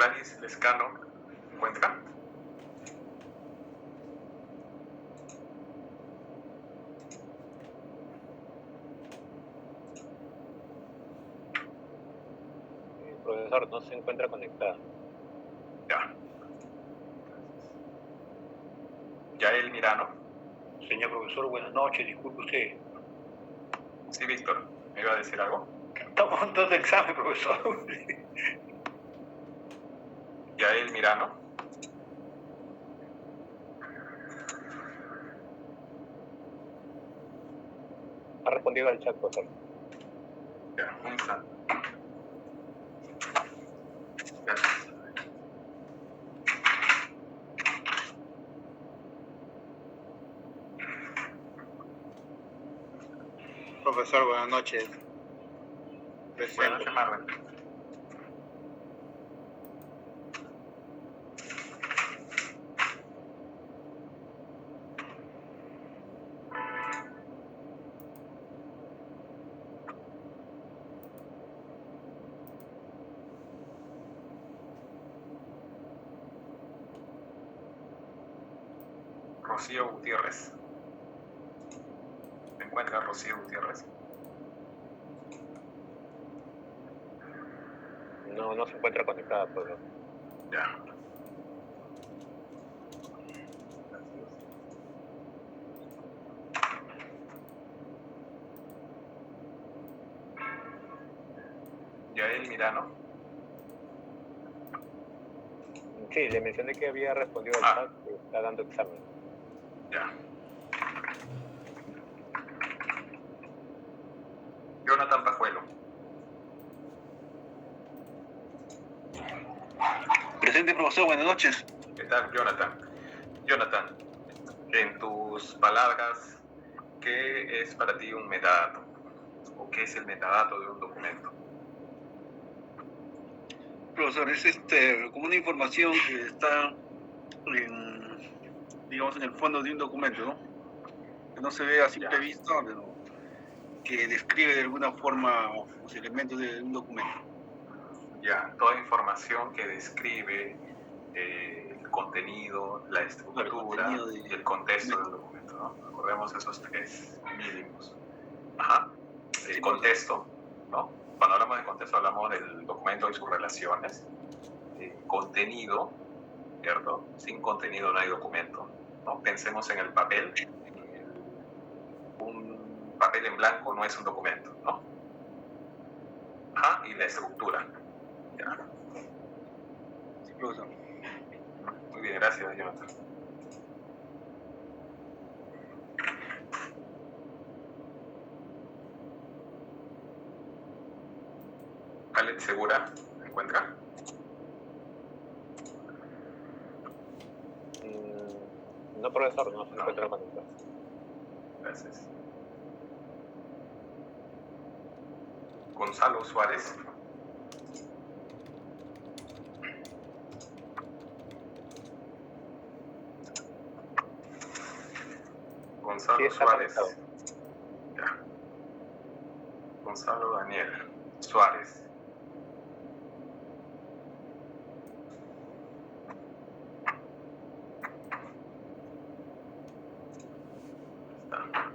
Gladys Lescano, ¿se encuentra? Profesor, no se encuentra conectada. Ya. Yael Mirano. Señor profesor, buenas noches, disculpe usted. Sí, Víctor, ¿me iba a decir algo? Estamos dando examen, profesor. Yael Mirano. Ha respondido al chat, profesor. Ya, un instante. Gracias. Profesor, buenas noches. Buenas noches, Marvel. Rocío Gutiérrez. ¿Se encuentra Rocío Gutiérrez? No se encuentra conectada, profesor. Ya. Yael Mirano. Sí, le mencioné que había respondido al chat, que está dando examen. Ya. Jonathan Pajuelo. Presente, profesor, buenas noches. ¿Qué tal, Jonathan? Jonathan, en tus palabras, ¿qué es para ti un metadato? ¿O qué es el metadato de un documento? Profesor, es como una información que está digamos, en el fondo de un documento, ¿no? Que no se ve a simple vista, pero que describe de alguna forma los elementos de un documento. Ya, toda información que describe el contenido, la estructura y el contexto del documento, ¿no? Recordemos esos tres mínimos. Ajá. El contexto, ¿no? Cuando hablamos de contexto hablamos del documento y sus relaciones. Contenido, ¿cierto? Sin contenido no hay documento, ¿no? Pensemos en el papel. Un papel en blanco no es un documento, ¿no? Ajá, y la estructura. Ya. Sí, profesor. Muy bien, gracias, Jonathan. Khaled Segura, ¿se encuentra? No, profesor, no se encuentra conectado. Gracias. Gonzalo Suárez. Gonzalo Suárez. Ya. Gonzalo Daniel Suárez. Está.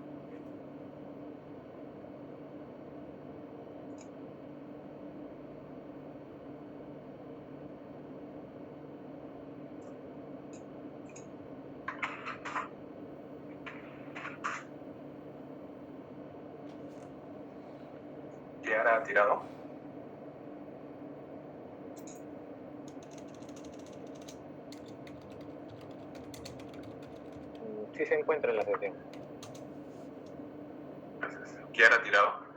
Kiara ha tirado. Sí se encuentra en la sesión. Gracias. Kiara ha tirado.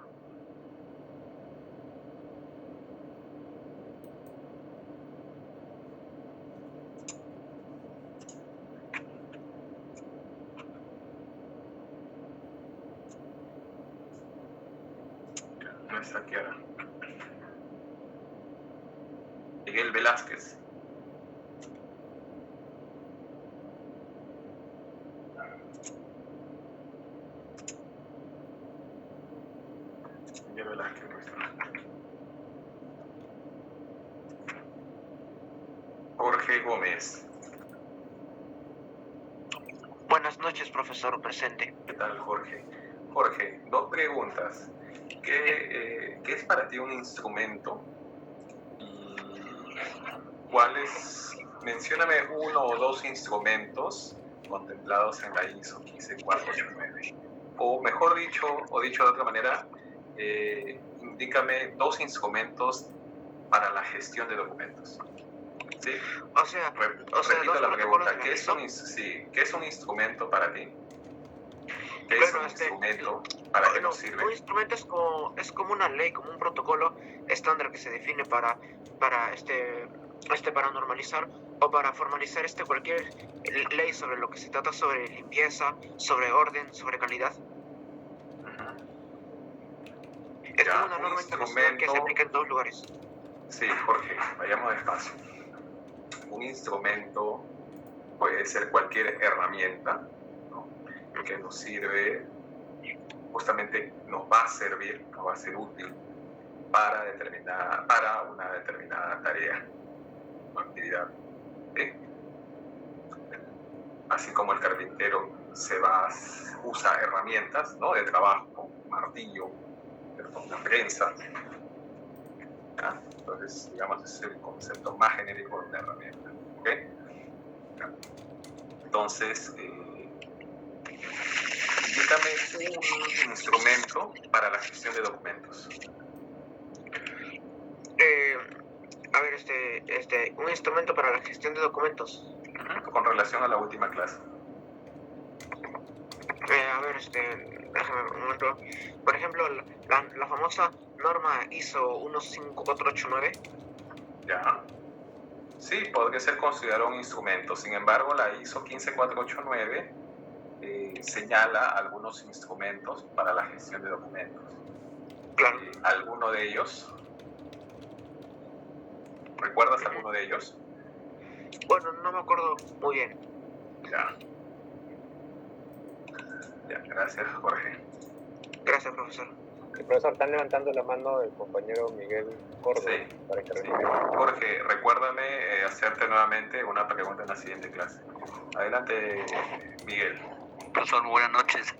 No está Kiara. Miguel Velázquez. Miguel Velázquez no está. Gómez. Buenas noches, profesor presente. ¿Qué tal, Jorge? Jorge, dos preguntas. ¿Qué es para ti un instrumento? ¿Y cuáles? Mencióname uno o dos instrumentos contemplados en la ISO 15489. O mejor dicho, o dicho de otra manera, indícame dos instrumentos para la gestión de documentos. ¿Sí? Repito la pregunta. ¿Qué es un instrumento para ti? ¿Qué es un instrumento? ¿Para qué nos sirve? Un instrumento es como una ley, como un protocolo estándar que se define para normalizar o para formalizar cualquier ley sobre lo que se trata sobre limpieza, sobre orden, sobre calidad. Es como una norma internacional que se aplica en todos lugares. Sí, Jorge, vayamos despacio. Un instrumento puede ser cualquier herramienta, ¿no?, que nos sirve, justamente nos va a servir, nos va a ser útil para una determinada tarea o actividad. ¿Sí? Así como el carpintero usa herramientas, ¿no?, de trabajo, un martillo, una prensa. ¿Ya? Entonces, digamos, es el concepto más genérico de una herramienta. ¿Ok? ¿Ya? Entonces, indícame un instrumento para la gestión de documentos. Un instrumento para la gestión de documentos. Con relación a la última clase. Déjame un momento. Por ejemplo, la famosa norma ISO 15489. Ya. Sí, podría ser considerado un instrumento. Sin embargo, la ISO 15489 señala algunos instrumentos para la gestión de documentos. Claro. ¿Alguno de ellos? ¿Recuerdas alguno de ellos? Bueno, no me acuerdo muy bien. Ya. Ya, gracias, Jorge. Gracias, profesor. El profesor, están levantando la mano el compañero Miguel Córdoba. Sí, para que sí. Jorge, recuérdame hacerte nuevamente una pregunta en la siguiente clase. Adelante, Miguel. Profesor, buenas noches.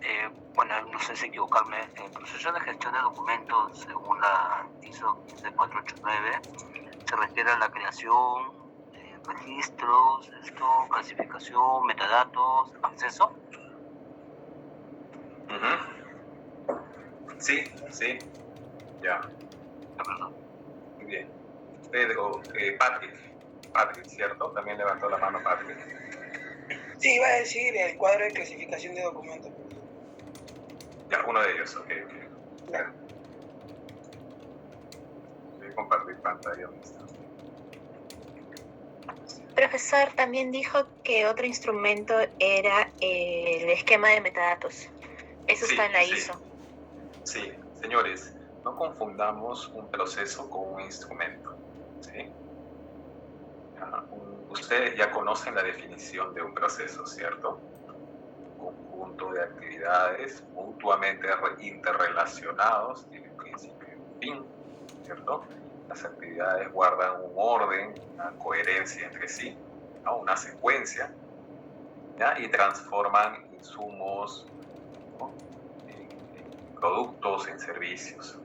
Bueno, no sé si equivocarme. En proceso de gestión de documentos, según la ISO 15489, se refiere a la creación, registros, clasificación, metadatos, acceso. Sí, sí. Ya. Perdón. Muy bien. Pedro, Patrick, ¿cierto? También levantó la mano Patrick. Sí, iba a decir el cuadro de clasificación de documentos. Ya, uno de ellos, ok. Ya. Voy a compartir pantalla. ¿Dónde está? Profesor, también dijo que otro instrumento era el esquema de metadatos. Eso sí, está en la ISO. Sí, señores, no confundamos un proceso con un instrumento. ¿Sí? Ustedes ya conocen la definición de un proceso, ¿cierto? Un conjunto de actividades mutuamente interrelacionados, tienen principio y un fin, ¿cierto? Las actividades guardan un orden, una coherencia entre sí, ¿no?, una secuencia, ¿ya?, y transforman insumos, ¿no?, en productos, en servicios.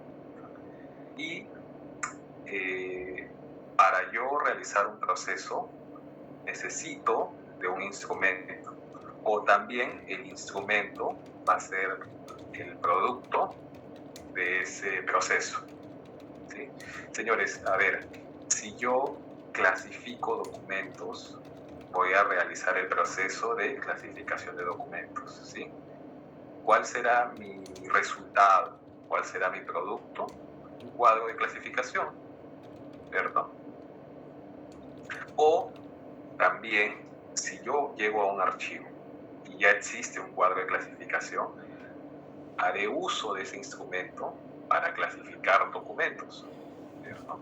Y para yo realizar un proceso necesito de un instrumento, o también el instrumento va a ser el producto de ese proceso. ¿Sí? Señores, a ver, si yo clasifico documentos, voy a realizar el proceso de clasificación de documentos, ¿sí? ¿Cuál será mi resultado? ¿Cuál será mi producto? Un cuadro de clasificación, ¿cierto? O también, si yo llego a un archivo y ya existe un cuadro de clasificación, haré uso de ese instrumento para clasificar documentos, ¿cierto?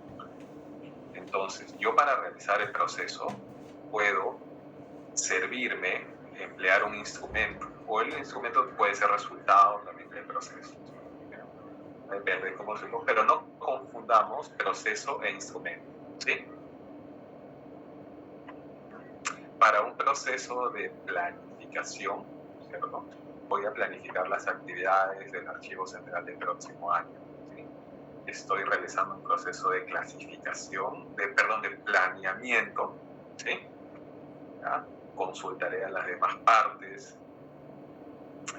Entonces, yo para realizar el proceso puedo servirme, emplear un instrumento, o el instrumento puede ser resultado también del proceso. Depende de cómo se llama, pero no confundamos proceso e instrumento, ¿sí? para un proceso de planificación, ¿cierto? Voy a planificar las actividades del archivo central del próximo año. ¿Sí? Estoy realizando un proceso de clasificación, de planeamiento, ¿sí? ¿Ya? Consultaré a las demás partes,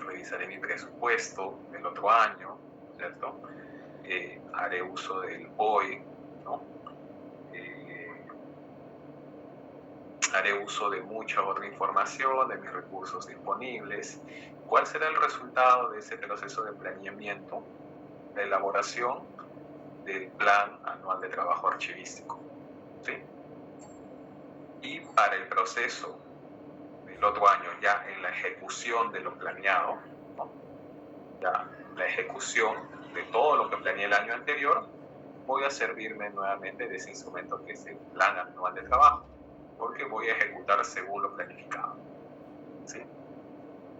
revisaré mi presupuesto del otro año, ¿cierto? Haré uso del BOE, ¿no? Haré uso de mucha otra información, de mis recursos disponibles. ¿Cuál será el resultado de ese proceso de planeamiento? La elaboración del plan anual de trabajo archivístico, ¿sí? Y para el proceso del otro año, ya en la ejecución de lo planeado, ¿no? Ya la ejecución de todo lo que planeé el año anterior, voy a servirme nuevamente de ese instrumento que es el plan anual de trabajo, porque voy a ejecutar según lo planificado, ¿sí?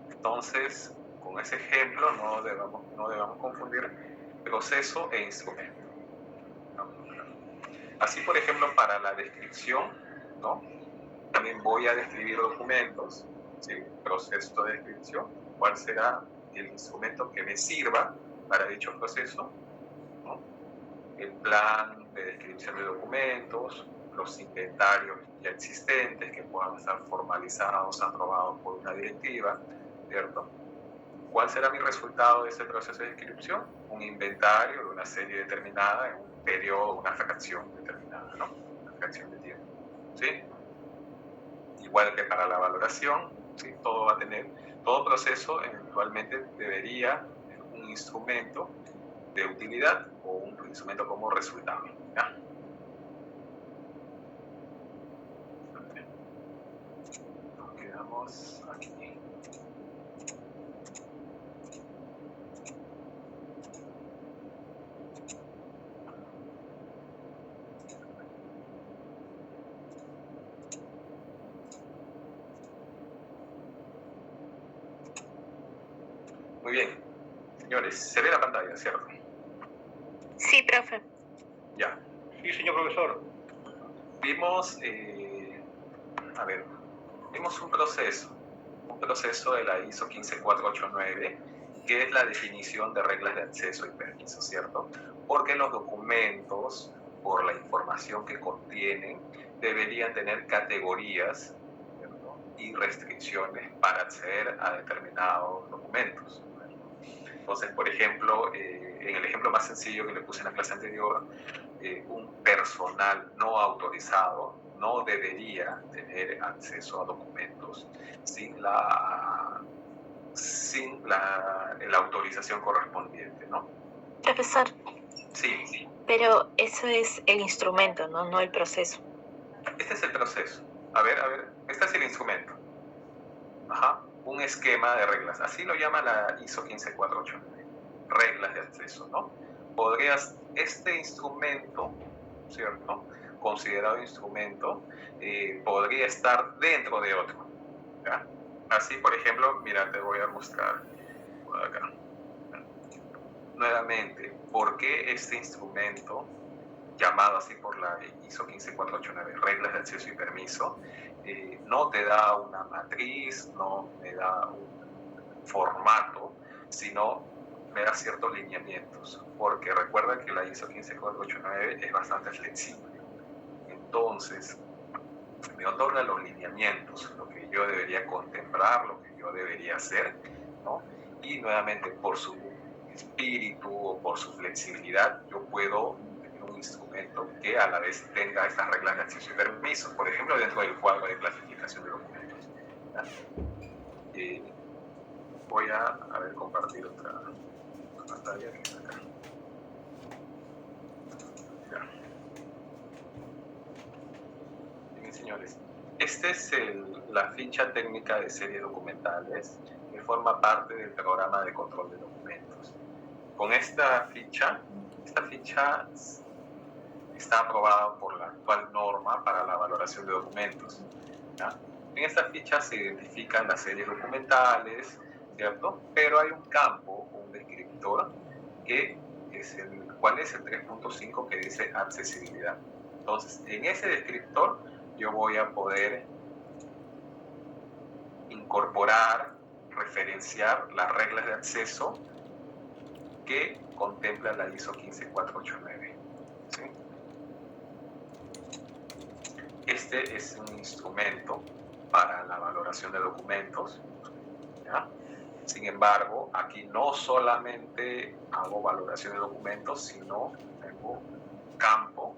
Entonces, con ese ejemplo no debemos confundir proceso e instrumento, ¿no? Así, por ejemplo, para la descripción, ¿no? También voy a describir documentos, ¿sí? Proceso de descripción, cuál será el instrumento que me sirva para dicho proceso, ¿no? El plan de descripción de documentos, los inventarios ya existentes que puedan estar formalizados, aprobados por una directiva, ¿cierto? ¿Cuál será mi resultado de ese proceso de descripción? Un inventario de una serie determinada en un periodo, una fracción determinada, ¿no? Una fracción de tiempo, ¿sí? Igual que para la valoración, ¿sí? Todo proceso eventualmente debería tener un instrumento de utilidad o un instrumento como resultado, ¿ya? Nos quedamos aquí. Muy bien, señores, se ve la pantalla, ¿cierto? Sí, profe. Ya. Sí, señor profesor. Vimos, vimos un proceso de la ISO 15489, que es la definición de reglas de acceso y permiso, ¿cierto? Porque los documentos, por la información que contienen, deberían tener categorías, ¿cierto? Y restricciones para acceder a determinados documentos. Entonces, por ejemplo, en el ejemplo más sencillo que le puse en la clase anterior, un personal no autorizado no debería tener acceso a documentos sin la autorización correspondiente, ¿no? Profesor, Sí, pero eso es el instrumento, ¿no? No el proceso. este es el proceso. A ver, este es el instrumento. Ajá, un esquema de reglas. Así lo llama la ISO 15489. Reglas de acceso, ¿no? Este instrumento, ¿cierto? Considerado instrumento, podría estar dentro de otro, ¿ya? Así, por ejemplo, mira, te voy a mostrar por acá. Nuevamente, ¿por qué este instrumento, llamado así por la ISO 15489, reglas de acceso y permiso, no te da una matriz, no me da un formato, sino me da ciertos lineamientos? Porque recuerda que la ISO 15489 es bastante flexible. Entonces, me otorga los lineamientos, lo que yo debería contemplar, lo que yo debería hacer, ¿no? Y nuevamente, por su espíritu o por su flexibilidad, yo puedo tener un instrumento que a la vez tenga estas reglas de acceso y permiso, por ejemplo, dentro del cuadro de clasificación de documentos. Voy a compartir otra pantalla que está acá. Ya. Bien, señores, esta es la ficha técnica de series documentales que forma parte del programa de control de documentos. Con esta ficha está aprobada por la actual norma para la valoración de documentos, ¿ya? En esta ficha se identifican las series documentales, ¿cierto? Pero hay un campo, un descriptor, ¿cuál es el 3.5 que dice accesibilidad? Entonces, en ese descriptor yo voy a poder incorporar, referenciar las reglas de acceso que contempla la ISO 15489. ¿Sí? Este es un instrumento para la valoración de documentos, ¿ya? Sin embargo, aquí no solamente hago valoración de documentos, sino tengo un campo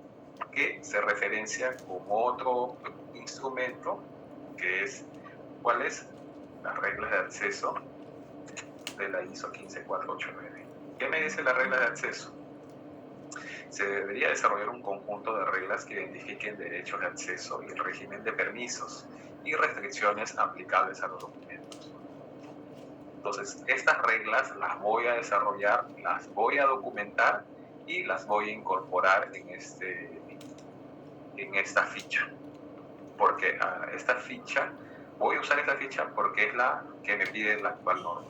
que se referencia con otro instrumento, que es ¿cuál es? Las reglas de acceso de la ISO 15489. ¿Qué me dice la regla de acceso? Se debería desarrollar un conjunto de reglas que identifiquen derechos de acceso y el régimen de permisos y restricciones aplicables a los documentos. Entonces, estas reglas las voy a desarrollar, las voy a documentar y las voy a incorporar en esta ficha. Porque esta ficha, voy a usar esta ficha porque es la que me pide la actual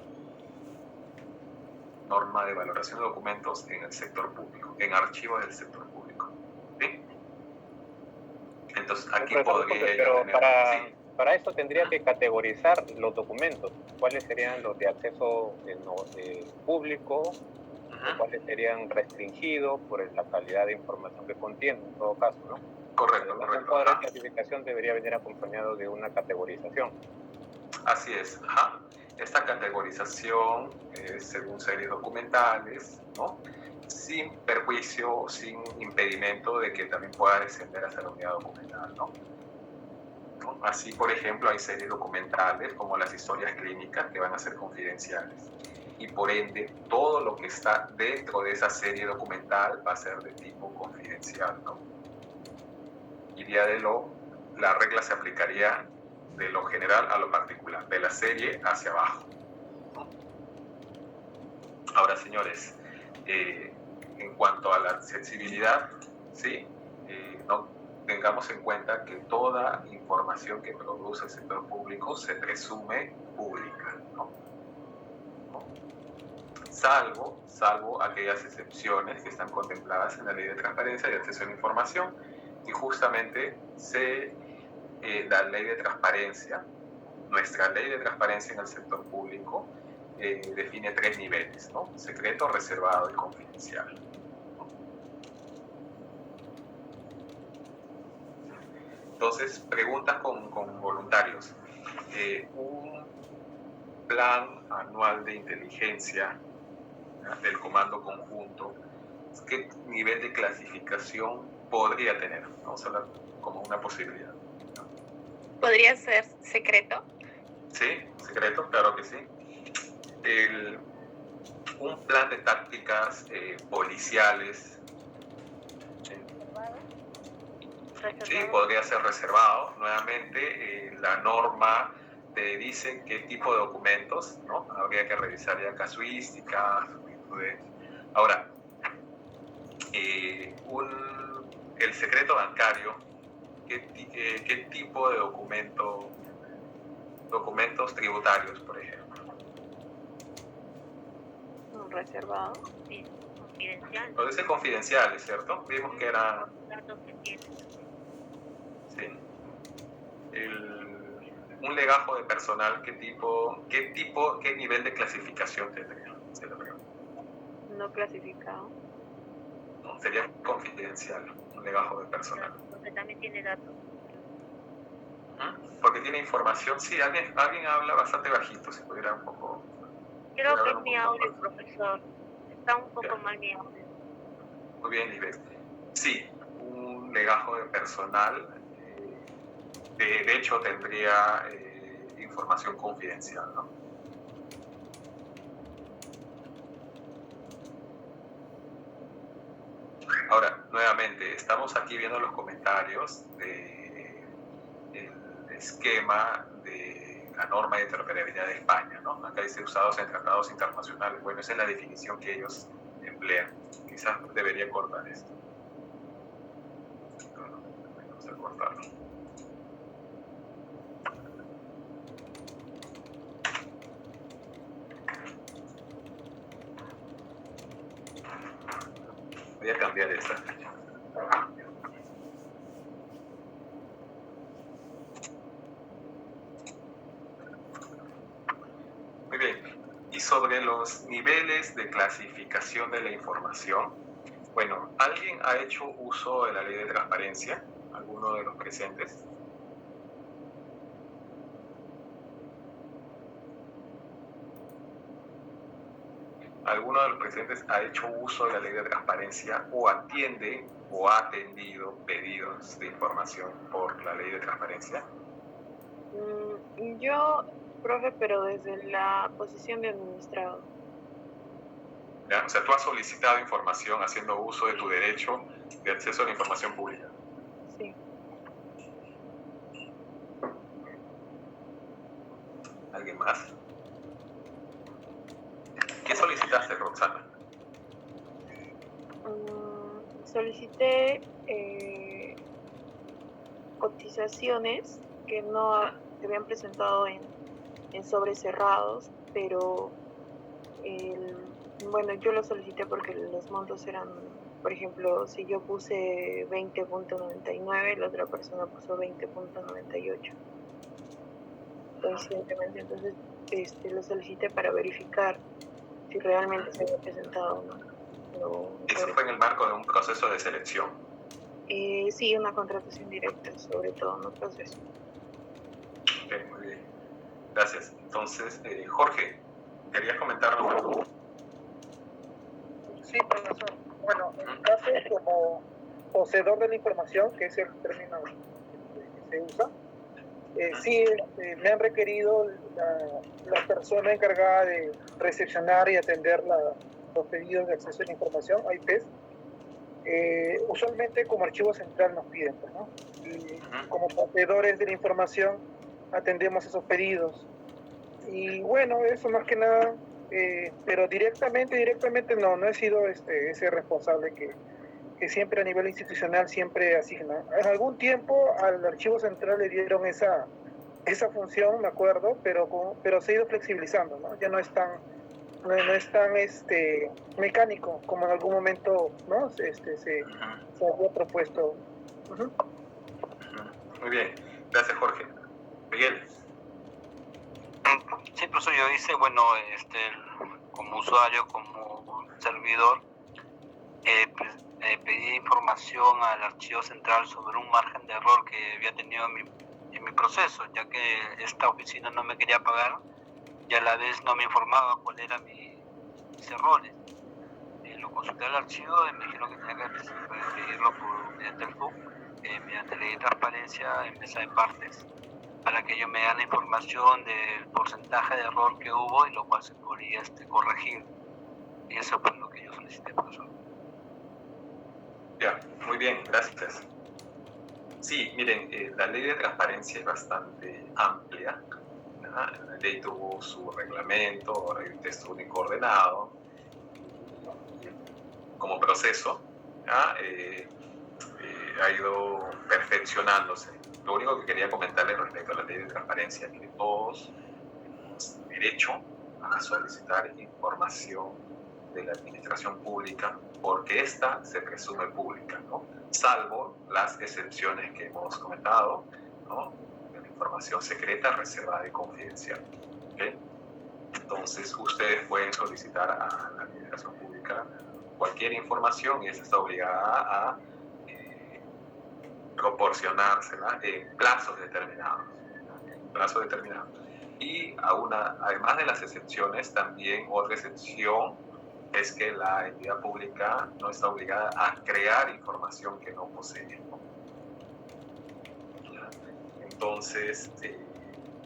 norma de valoración de documentos en el sector público, en archivos del sector público. ¿Sí? Entonces, aquí podría yo tener... Para eso tendría que categorizar los documentos. ¿Cuáles serían los de acceso público? ¿Cuáles serían restringidos por la calidad de información que contienen, en todo caso, ¿no? Correcto, El correcto. cuadro de clasificación debería venir acompañado de una categorización. Así es. Ajá. Esta categorización es según series documentales, ¿no? Sin perjuicio, sin impedimento de que también pueda descender hasta la unidad documental, ¿no? Así, por ejemplo, hay series documentales como las historias clínicas que van a ser confidenciales. Y por ende, todo lo que está dentro de esa serie documental va a ser de tipo confidencial, ¿no? Y la regla se aplicaría de lo general a lo particular, de la serie hacia abajo, ¿no? Ahora, señores, en cuanto a la accesibilidad, ¿sí? No tengamos en cuenta que toda información que produce el sector público se presume pública, ¿no? Salvo aquellas excepciones que están contempladas en la Ley de Transparencia y Acceso a la Información, y justamente la Ley de Transparencia, nuestra Ley de Transparencia en el sector público, define 3 niveles, ¿no? Secreto, reservado y confidencial. Entonces, preguntas con voluntarios. Un plan anual de inteligencia, ¿ya?, del comando conjunto, ¿qué nivel de clasificación podría tener? Vamos a hablar como una posibilidad. ¿Podría ser secreto? Sí, secreto, claro que sí. Un plan de tácticas policiales. Sí, podría ser reservado. Nuevamente, la norma te dice qué tipo de documentos, ¿no? Habría que revisar ya casuística. Ahora, el secreto bancario, ¿qué tipo de documentos tributarios, por ejemplo? Reservado. Sí, confidencial. Puede ser confidenciales, ¿cierto? Vimos que era... Datos que tienen. Sí. Un legajo de personal, ¿qué nivel de clasificación tendría? Se lo pregunto. No clasificado. No, sería confidencial, un legajo de personal. Porque también tiene datos. Porque tiene información. Sí, alguien habla bastante bajito, si pudiera un poco... Creo que es mi audio, profesor. Está un poco mal mi audio. Muy bien, Lisbeth. Sí, un legajo de personal, de hecho, tendría información confidencial, ¿no? Ahora, nuevamente, estamos aquí viendo los comentarios del esquema de la norma de interoperabilidad de España, ¿no? Acá dice usados en tratados internacionales. Bueno, esa es la definición que ellos emplean. Quizás debería cortar esto. Vamos a cortarlo. Voy a cambiar esta. sobre los niveles de clasificación de la información, bueno, ¿alguien ha hecho uso de la ley de transparencia? ¿Alguno de los presentes? ¿Alguno de los presentes ha hecho uso de la ley de transparencia o atiende o ha atendido pedidos de información por la ley de transparencia? Yo, profe, pero desde la posición de administrado. ¿Ya? O sea, tú has solicitado información haciendo uso de tu derecho de acceso a la información pública. Sí. ¿Alguien más? ¿Qué solicitaste, Roxana? Solicité cotizaciones que no se habían presentado en sobres cerrados, pero bueno, yo lo solicité porque los montos eran, por ejemplo, si yo puse 20.99, la otra persona puso 20.98. Coincidentemente, entonces lo solicité para verificar si realmente se había presentado o no. ¿Eso fue en el marco de un proceso de selección? Sí, una contratación directa, sobre todo, no proceso. Ok, muy bien. Gracias. Entonces, Jorge, ¿querías comentarnos algo? Sí, profesor. Bueno, en mi caso, como poseedor de la información, que es el término que se usa, sí, me han requerido la persona encargada de recepcionar y atender los pedidos de acceso a la información, AIPs. Usualmente como archivo central nos piden, ¿no? Y como poseedores de la información atendemos esos pedidos. Y bueno, eso más que nada, pero directamente no he sido ese responsable que siempre a nivel institucional siempre asigna. En algún tiempo al archivo central le dieron esa función, me acuerdo, pero se ha ido flexibilizando, ¿no? Ya no es tan mecánico como en algún momento, ¿no? se había propuesto. Muy bien, gracias, Jorge. Miguel. Sí, profesor, yo hice, bueno, como usuario, como servidor, pedí información al archivo central sobre un margen de error que había tenido en mi proceso, ya que esta oficina no me quería pagar y a la vez no me informaba cuáles eran mis errores. Lo consulté al archivo y me dijeron que tenía que pedirlo mediante el FUC, mediante ley de transparencia en mesa de partes, para que ellos me dan la información del porcentaje de error que hubo y lo cual se podría corregir. Y eso fue lo que yo solicité, profesor. Ya, muy bien, gracias. Sí, miren, la ley de transparencia es bastante amplia. La ley tuvo su reglamento, ahora hay un texto único ordenado. Como proceso, ha ido perfeccionándose. Lo único que quería comentarles respecto a la ley de transparencia es que todos tenemos derecho a solicitar información de la administración pública porque ésta se presume pública, ¿no? Salvo las excepciones que hemos comentado, ¿no? De la información secreta, reservada y confidencial. ¿Okay? Entonces, ustedes pueden solicitar a la administración pública cualquier información y esa está obligada a proporcionársela en plazos determinados. Y además de las excepciones, también otra excepción es que la entidad pública no está obligada a crear información que no posee, ¿no? Entonces,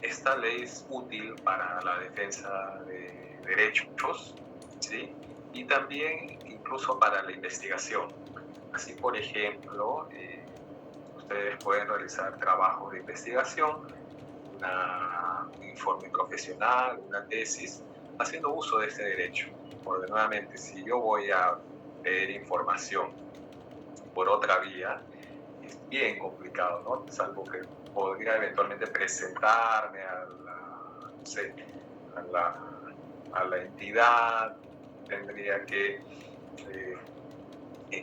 esta ley es útil para la defensa de derechos, ¿sí? Y también incluso para la investigación. Así, por ejemplo, ustedes pueden realizar trabajos de investigación, un informe profesional, una tesis, haciendo uso de este derecho. Porque nuevamente, si yo voy a pedir información por otra vía, es bien complicado, ¿no? Es algo que podría eventualmente presentarme a la entidad, tendría que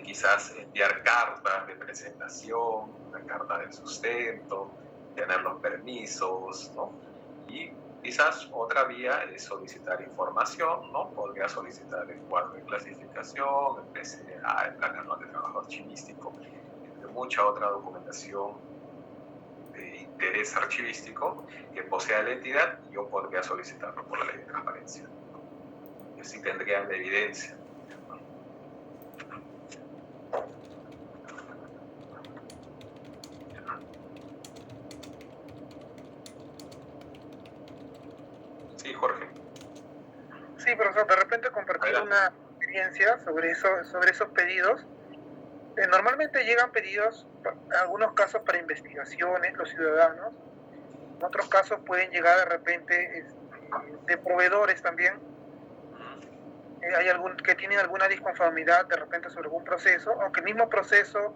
quizás enviar cartas de presentación, una carta de sustento, tener los permisos, ¿no? Y Quizás otra vía es solicitar información, ¿no? Podría solicitar el cuadro de clasificación, el PCA, el plan anual de trabajo archivístico, entre mucha otra documentación de interés archivístico que posea la entidad. Yo podría solicitarlo por la ley de transparencia, ¿no? Y así tendría la evidencia. Sí, Jorge. Sí, profesor, de repente compartir una experiencia sobre esos pedidos. Normalmente llegan pedidos, en algunos casos para investigaciones, los ciudadanos, en otros casos pueden llegar de repente de proveedores también. Hay algún que tienen alguna disconformidad de repente sobre algún proceso, aunque el mismo proceso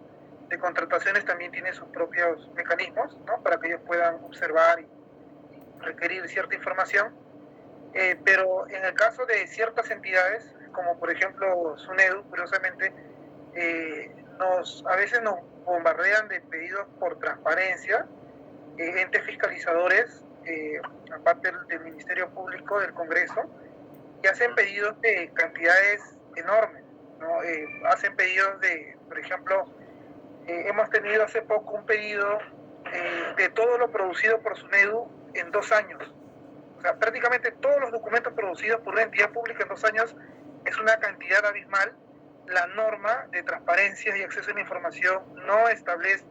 de contrataciones también tiene sus propios mecanismos, ¿no? Para que ellos puedan observar y requerir cierta información. Pero en el caso de ciertas entidades, como por ejemplo SUNEDU, curiosamente, a veces nos bombardean de pedidos por transparencia, entes fiscalizadores, aparte del Ministerio Público, del Congreso, que hacen pedidos de cantidades enormes, ¿no? Hacen pedidos de, por ejemplo, hemos tenido hace poco un pedido de todo lo producido por SUNEDU en 2 años. O sea, prácticamente todos los documentos producidos por una entidad pública en 2 años es una cantidad abismal. La norma de transparencia y acceso a la información no establece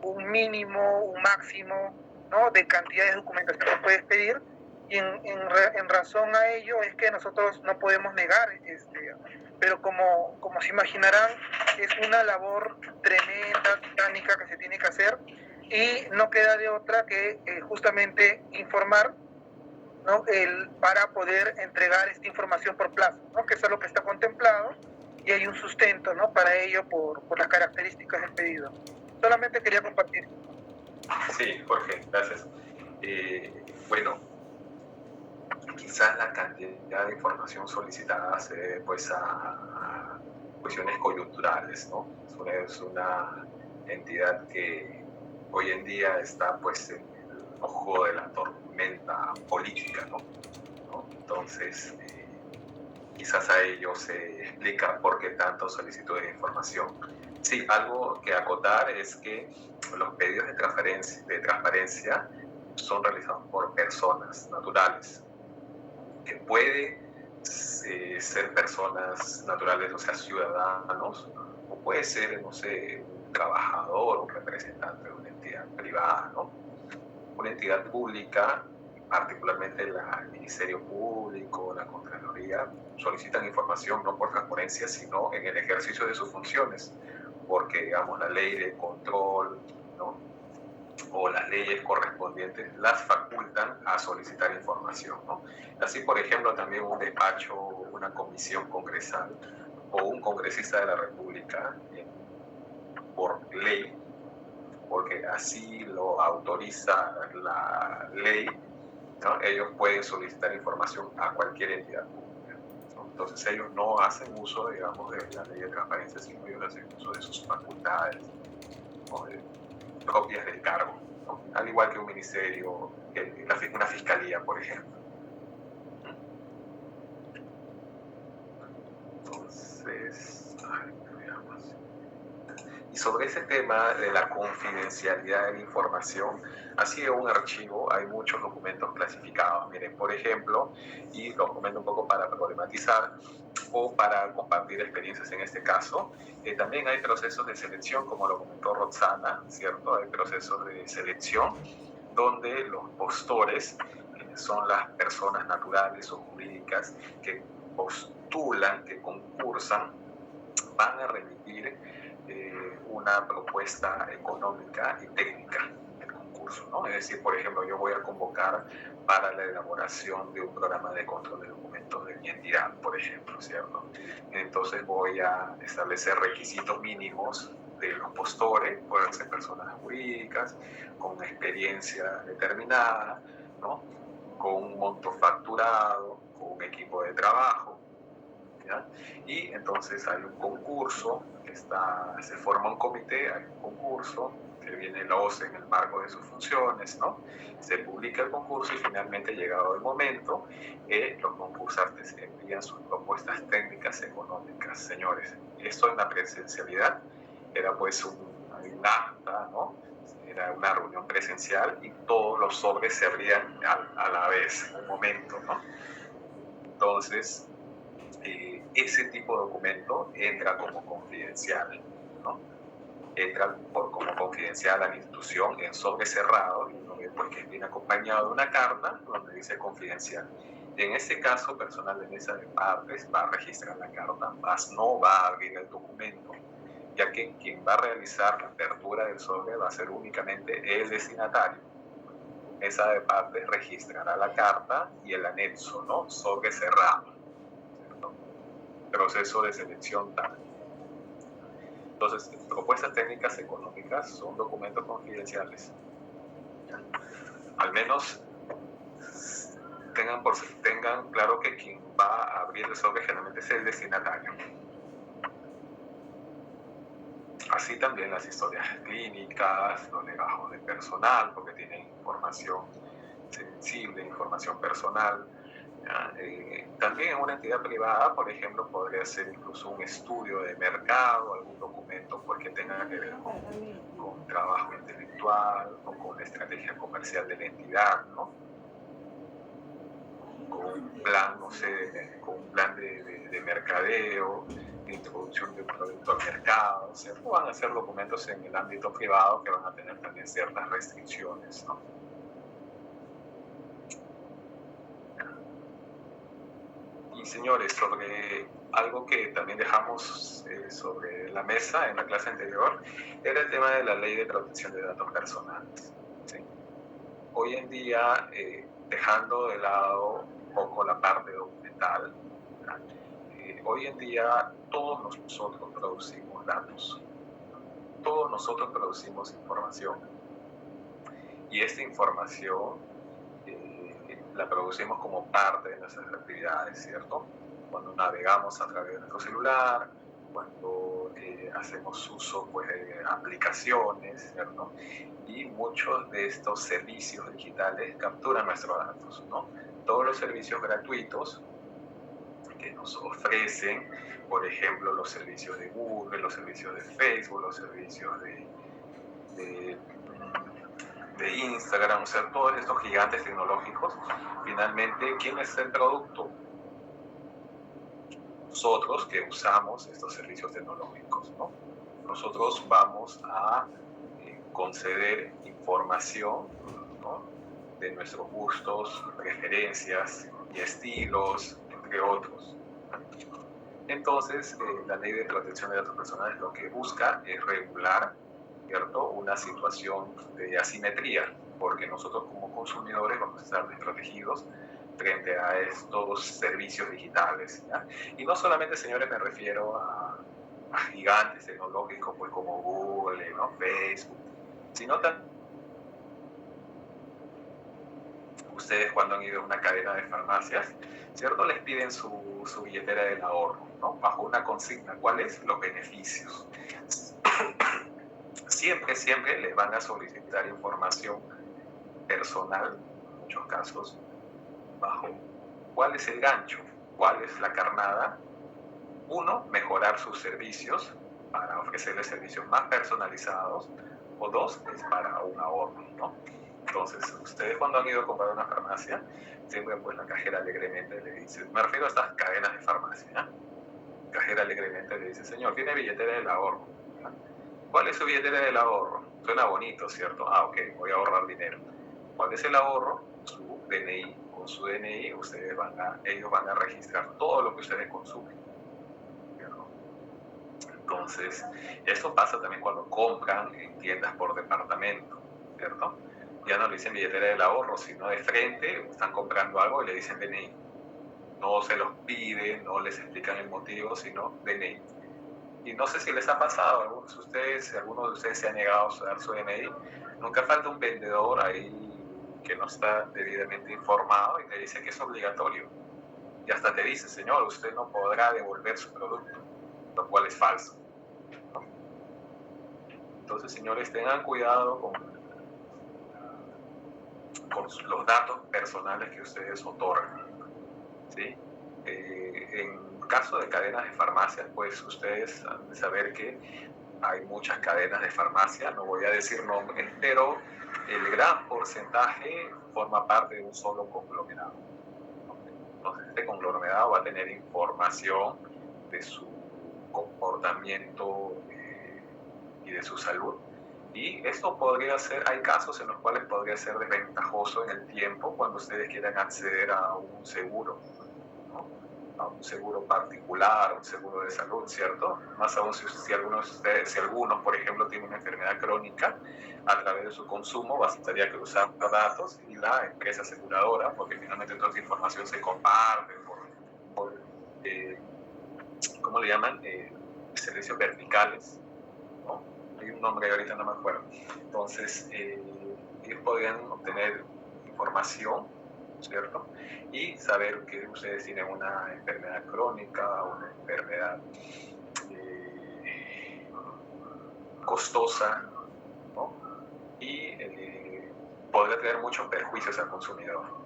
un mínimo, un máximo, ¿no? De cantidad de documentación que puedes pedir, y en razón a ello es que nosotros no podemos negar, pero como se imaginarán, es una labor tremenda, titánica, que se tiene que hacer, y no queda de otra que justamente informar, ¿no? Para poder entregar esta información por plazo, ¿no? Que eso es lo que está contemplado, y hay un sustento, ¿no? Para ello por las características del pedido. Solamente quería compartir. Sí, Jorge, gracias. Bueno, quizás la cantidad de información solicitada se debe pues a cuestiones coyunturales, ¿no? Es una entidad que hoy en día está pues en el ojo de la tormenta política, ¿no? Entonces, quizás a ello se explica por qué tanto solicitud de información. Sí, algo que acotar es que los pedidos de transparencia son realizados por personas naturales, que puede ser personas naturales, o sea, ciudadanos, o puede ser, no sé, un trabajador, un representante de una entidad privada, ¿no? Una entidad pública, particularmente el Ministerio Público, la Contraloría, solicitan información no por transparencia, sino en el ejercicio de sus funciones, porque, digamos, la ley de control, ¿no? O las leyes correspondientes las facultan a solicitar información, ¿no? Así, por ejemplo, también un despacho, una comisión congresal o un congresista de la República, por ley, porque así lo autoriza la ley, ¿no? Ellos pueden solicitar información a cualquier entidad pública, ¿no? Entonces ellos no hacen uso, digamos, de la ley de transparencia, sino ellos hacen uso de sus facultades, ¿no? Propias del cargo, ¿no? Al igual que un ministerio, una fiscalía, por ejemplo. Entonces, veamos. Y sobre ese tema de la confidencialidad de la información, así de un archivo hay muchos documentos clasificados. Miren, por ejemplo, y los comento un poco para problematizar o para compartir experiencias en este caso, también hay procesos de selección, como lo comentó Roxana, ¿cierto? Hay procesos de selección donde los postores, que son las personas naturales o jurídicas que postulan, que concursan, van a remitir una propuesta económica y técnica del concurso, ¿no? Es decir, por ejemplo, yo voy a convocar para la elaboración de un programa de control de documentos de mi entidad, por ejemplo, ¿cierto? Entonces voy a establecer requisitos mínimos de los postores, pueden ser personas jurídicas, con una experiencia determinada, ¿no? Con un monto facturado, con un equipo de trabajo, ¿ya? Y entonces hay un concurso, se forma un comité, hay un concurso, que viene el OCE en el marco de sus funciones, ¿no? Se publica el concurso y finalmente, llegado el momento, los concursantes envían sus propuestas técnicas económicas. Señores, esto en la presencialidad era pues un acta, ¿no? Era una reunión presencial y todos los sobres se abrían a la vez, en un momento, ¿no? Entonces, ese tipo de documento entra como confidencial, ¿no? Entra como confidencial a la institución en sobre cerrado, y uno ve porque viene acompañado de una carta donde dice confidencial. En este caso, personal de mesa de partes va a registrar la carta, más no va a abrir el documento, ya que quien va a realizar la apertura del sobre va a ser únicamente el destinatario. Mesa de partes registrará la carta y el anexo, ¿no? Sobre cerrado, ¿cierto? Proceso de selección tal. Entonces, propuestas técnicas económicas son documentos confidenciales. Al menos tengan claro que quien va a abrir el sobre generalmente es el destinatario. Así también las historias clínicas, los legajos de personal, porque tienen información sensible, información personal. También en una entidad privada, por ejemplo, podría ser incluso un estudio de mercado, algún documento pues, que tenga que ver con trabajo intelectual o con la estrategia comercial de la entidad, ¿no? Con un plan, no sé, con un plan de mercadeo, de introducción de un producto al mercado. O sea, van a ser documentos en el ámbito privado que van a tener también ciertas restricciones, ¿no? Y señores, sobre algo que también dejamos sobre la mesa en la clase anterior, era el tema de la ley de protección de datos personales, ¿sí? Hoy en día, dejando de lado un poco la parte documental, hoy en día todos nosotros producimos datos, todos nosotros producimos información, y esta información la producimos como parte de nuestras actividades, ¿cierto? Cuando navegamos a través de nuestro celular, cuando hacemos uso pues, de aplicaciones, ¿cierto? Y muchos de estos servicios digitales capturan nuestros datos, ¿no? Todos los servicios gratuitos que nos ofrecen, por ejemplo, los servicios de Google, los servicios de Facebook, los servicios de Instagram, o sea, todos estos gigantes tecnológicos, finalmente, ¿quién es el producto? Nosotros que usamos estos servicios tecnológicos, ¿no? Nosotros vamos a conceder información, ¿no? De nuestros gustos, preferencias y estilos, entre otros. Entonces, la ley de protección de datos personales lo que busca es regular, ¿cierto?, una situación de asimetría, porque nosotros como consumidores vamos a estar desprotegidos frente a estos servicios digitales, ¿ya? Y no solamente, señores, me refiero a gigantes tecnológicos pues, como Google, ¿no? Facebook, sino también ustedes cuando han ido a una cadena de farmacias, ¿cierto?, les piden su billetera del ahorro, ¿no? Bajo una consigna, ¿cuáles? Los beneficios. Siempre les van a solicitar información personal, en muchos casos, bajo cuál es el gancho, cuál es la carnada. Uno, mejorar sus servicios para ofrecerles servicios más personalizados, o dos, es para un ahorro, ¿no? Entonces, ustedes cuando han ido a comprar una farmacia, siempre pues la cajera alegremente le dice, me refiero a estas cadenas de farmacia, ¿eh? Cajera alegremente le dice, señor, ¿tiene billetera del ahorro? ¿Ya? ¿Cuál es su billetera del ahorro? Suena bonito, ¿cierto? Ah, ok, voy a ahorrar dinero. ¿Cuál es el ahorro? Su DNI. Con su DNI ellos van a registrar todo lo que ustedes consumen, ¿cierto? Entonces, esto pasa también cuando compran en tiendas por departamento, ¿cierto? Ya no le dicen billetera del ahorro, sino de frente están comprando algo y le dicen DNI. No se los piden, no les explican el motivo, sino DNI. Y no sé si les ha pasado, algunos de ustedes se han negado a dar su DNI. Nunca falta un vendedor ahí que no está debidamente informado y te dice que es obligatorio. Y hasta te dice, señor, usted no podrá devolver su producto, lo cual es falso, ¿no? Entonces, señores, tengan cuidado con los datos personales que ustedes otorgan, ¿sí? En caso de cadenas de farmacias, pues ustedes han de saber que hay muchas cadenas de farmacia, no voy a decir nombres, pero el gran porcentaje forma parte de un solo conglomerado. Entonces, este conglomerado va a tener información de su comportamiento y de su salud. Y esto podría ser, hay casos en los cuales podría ser desventajoso en el tiempo cuando ustedes quieran acceder a un seguro, ¿no? A un seguro particular, un seguro de salud, ¿cierto? Más aún si algunos, por ejemplo, tienen una enfermedad crónica, a través de su consumo bastaría cruzar datos y la empresa aseguradora, porque finalmente toda esa información se comparte por ¿cómo le llaman? Servicios verticales, ¿no? Hay un nombre ahorita no me acuerdo. Entonces, ellos podrían obtener información, ¿cierto? Y saber que ustedes tienen una enfermedad crónica, una enfermedad costosa, ¿no? Y podría tener muchos perjuicios al consumidor.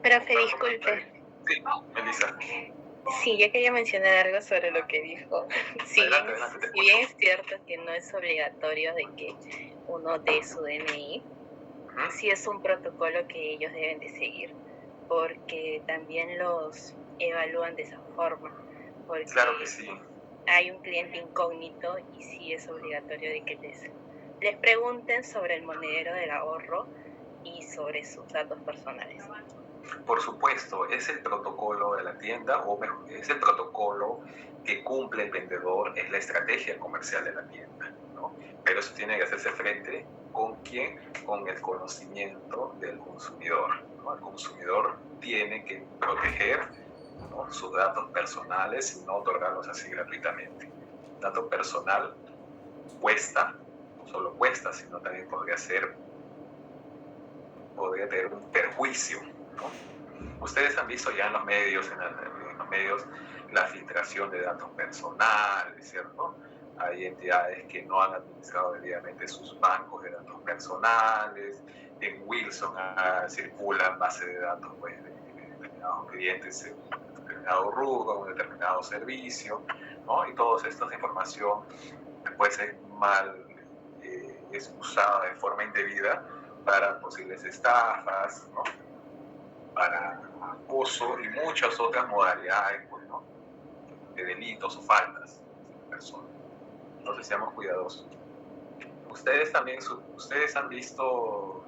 Profe, disculpe. Sí, Melissa. Sí, yo quería mencionar algo sobre lo que dijo. Si bien es cierto que no es obligatorio de que uno dé su DNI, sí es un protocolo que ellos deben de seguir, porque también los evalúan de esa forma. Porque claro que sí. Hay un cliente incógnito y sí es obligatorio de que les pregunten sobre el monedero del ahorro y sobre sus datos personales. Por supuesto, es el protocolo de la tienda, o mejor, es el protocolo que cumple el vendedor, es la estrategia comercial de la tienda, ¿no? Pero eso tiene que hacerse frente con quién, con el conocimiento del consumidor, ¿no? El consumidor tiene que proteger, ¿no?, sus datos personales y no otorgarlos así gratuitamente. El dato personal cuesta, no solo cuesta, sino también podría tener un perjuicio, ¿no? Ustedes han visto ya en los medios, la filtración de datos personales, ¿cierto? Hay entidades que no han administrado debidamente sus bancos de datos personales. En Wilson circulan bases de datos, pues, de determinados clientes en un determinado rubro, un determinado servicio, ¿no? Y toda esta información después es usada de forma indebida para posibles estafas, ¿no?, para acoso y muchas otras modalidades, pues, ¿no?, de delitos o faltas de personas. Entonces seamos cuidadosos. Ustedes han visto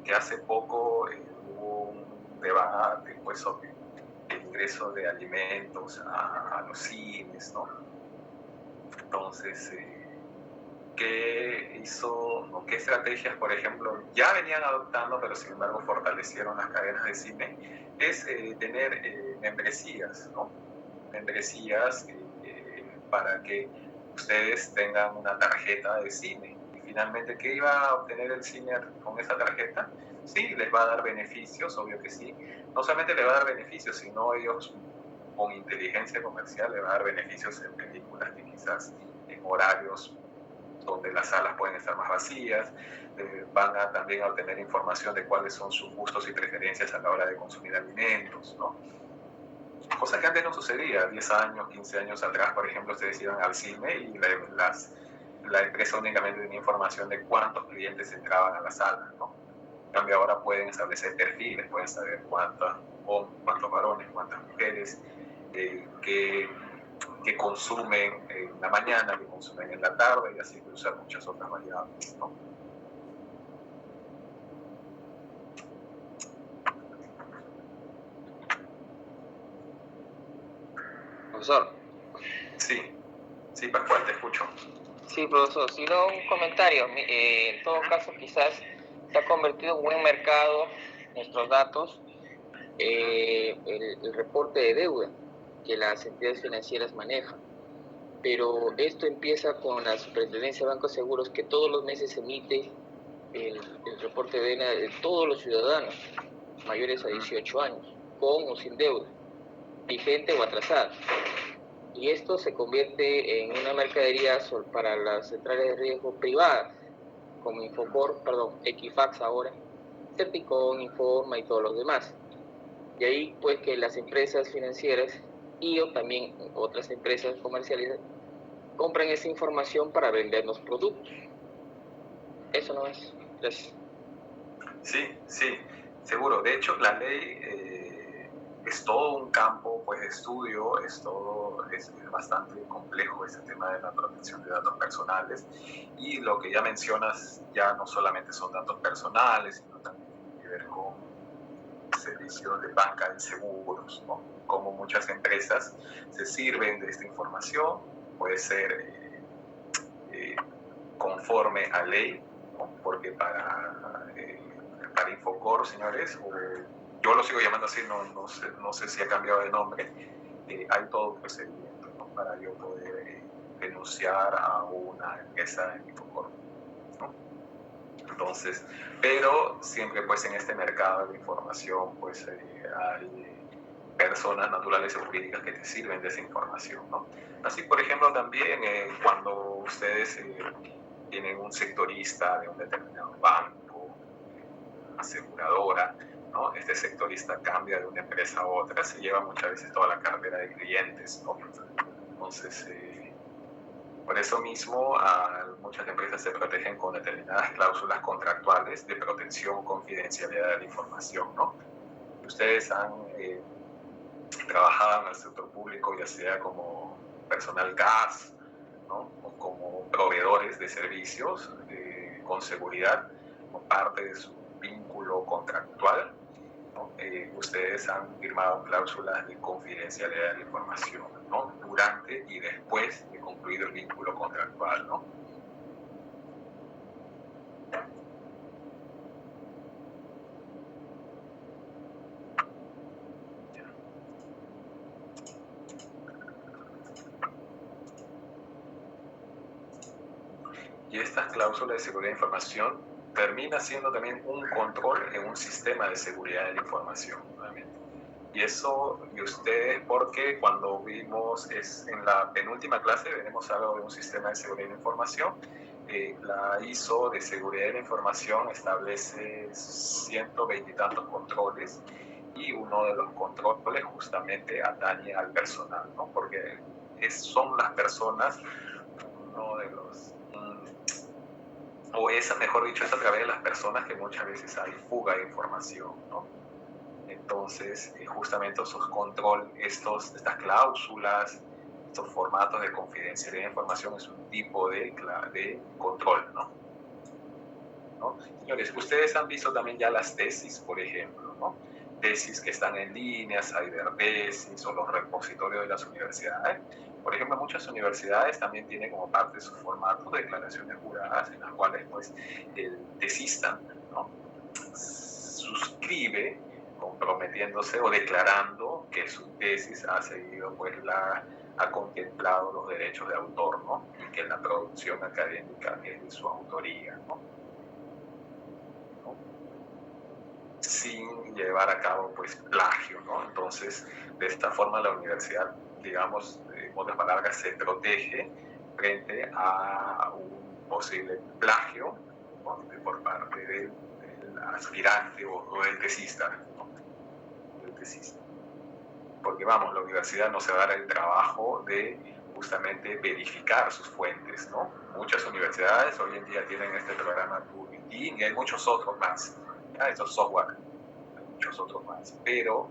que hace poco hubo un debate, pues, sobre el ingreso de alimentos a los cines, ¿no? Entonces, ¿qué estrategias, por ejemplo, ya venían adoptando, pero sin embargo fortalecieron las cadenas de cine? Es tener membresías, ¿no? Membresías para que ustedes tengan una tarjeta de cine. Y finalmente, ¿qué iba a obtener el cine con esa tarjeta? Sí, les va a dar beneficios, obvio que sí. No solamente les va a dar beneficios, sino ellos con inteligencia comercial les va a dar beneficios en películas que quizás en horarios donde las salas pueden estar más vacías, van a también a obtener información de cuáles son sus gustos y preferencias a la hora de consumir alimentos, ¿no? Cosa que antes no sucedía. 10 años, 15 años atrás, por ejemplo, ustedes iban al cine y la empresa únicamente tenía información de cuántos clientes entraban a la sala, ¿no? En cambio, ahora pueden establecer perfiles, pueden saber cuántos varones, cuántas mujeres, que consumen en la mañana, que consumen en la tarde, y así usar muchas otras variables, ¿no? Profesor. Sí, Pascual, te escucho. Sí, profesor, sino un comentario. En todo caso, quizás se ha convertido en un buen mercado nuestros datos el reporte de deuda que las entidades financieras manejan. Pero esto empieza con la Superintendencia de Bancos Seguros, que todos los meses emite el reporte de deuda de todos los ciudadanos mayores a 18 años, con o sin deuda, vigente o atrasada. Y esto se convierte en una mercadería para las centrales de riesgo privadas, como Equifax ahora, Certicón, Informa y todos los demás. De ahí pues que las empresas financieras o también otras empresas comerciales compran esa información para vendernos productos. Eso no es. Gracias. Sí, seguro. De hecho, la ley es todo un campo pues, de estudio, es bastante complejo ese tema de la protección de datos personales. Y lo que ya mencionas ya no solamente son datos personales, sino también tiene que ver con servicios de banca de seguros, ¿no? Como muchas empresas se sirven de esta información, puede ser conforme a ley, ¿no? Porque para Infocor, señores, yo lo sigo llamando así, no sé si ha cambiado de nombre, hay todo un procedimiento, ¿no? Para yo poder denunciar a una empresa en Infocor, ¿no? Entonces, pero siempre pues en este mercado de información pues hay personas naturales o jurídicas que te sirven de esa información, ¿no? Así, por ejemplo, también cuando ustedes tienen un sectorista de un determinado banco, aseguradora, ¿no? Este sectorista cambia de una empresa a otra, se lleva muchas veces toda la cartera de clientes, ¿no? Entonces, por eso mismo, muchas empresas se protegen con determinadas cláusulas contractuales de protección o confidencialidad de la información, ¿no? Ustedes han trabajado en el sector público, ya sea como personal gas, ¿no? O como proveedores de servicios con seguridad, como parte de su vínculo contractual, ¿no? Ustedes han firmado cláusulas de confidencialidad de la información, ¿no? Durante y después de concluido el vínculo contractual, ¿no? Y estas cláusulas de seguridad de información termina siendo también un control en un sistema de seguridad de la información, nuevamente. Y eso, y ustedes, porque cuando vimos, en la penúltima clase, veremos algo de un sistema de seguridad de la información. La ISO de seguridad de la información establece 120 y tantos controles, y uno de los controles justamente atañe al personal, ¿no? Porque son las personas, uno de los... o es, mejor dicho, es a través de las personas que muchas veces hay fuga de información, ¿no? Entonces, justamente esos estas cláusulas, estos formatos de confidencialidad de información es un tipo de control, ¿no? Señores, ustedes han visto también ya las tesis, por ejemplo, ¿no? Tesis que están en línea, Cybertesis o los repositorios de las universidades. Por ejemplo, muchas universidades también tienen como parte de su formato declaraciones juradas en las cuales pues, el tesista, ¿no? suscribe comprometiéndose o declarando que su tesis ha seguido, pues ha contemplado los derechos de autor, ¿no? Y que la producción académica es de su autoría, ¿no? Sin llevar a cabo pues plagio, ¿no? Entonces, de esta forma la universidad, digamos, en otras palabras, se protege frente a un posible plagio, ¿no? Por parte del aspirante o del tesista, ¿no? Del tesista. Porque vamos, la universidad no se va a dar el trabajo de justamente verificar sus fuentes, ¿no? Muchas universidades hoy en día tienen este programa Turing y hay muchos otros más. Estos software, muchos otros más, pero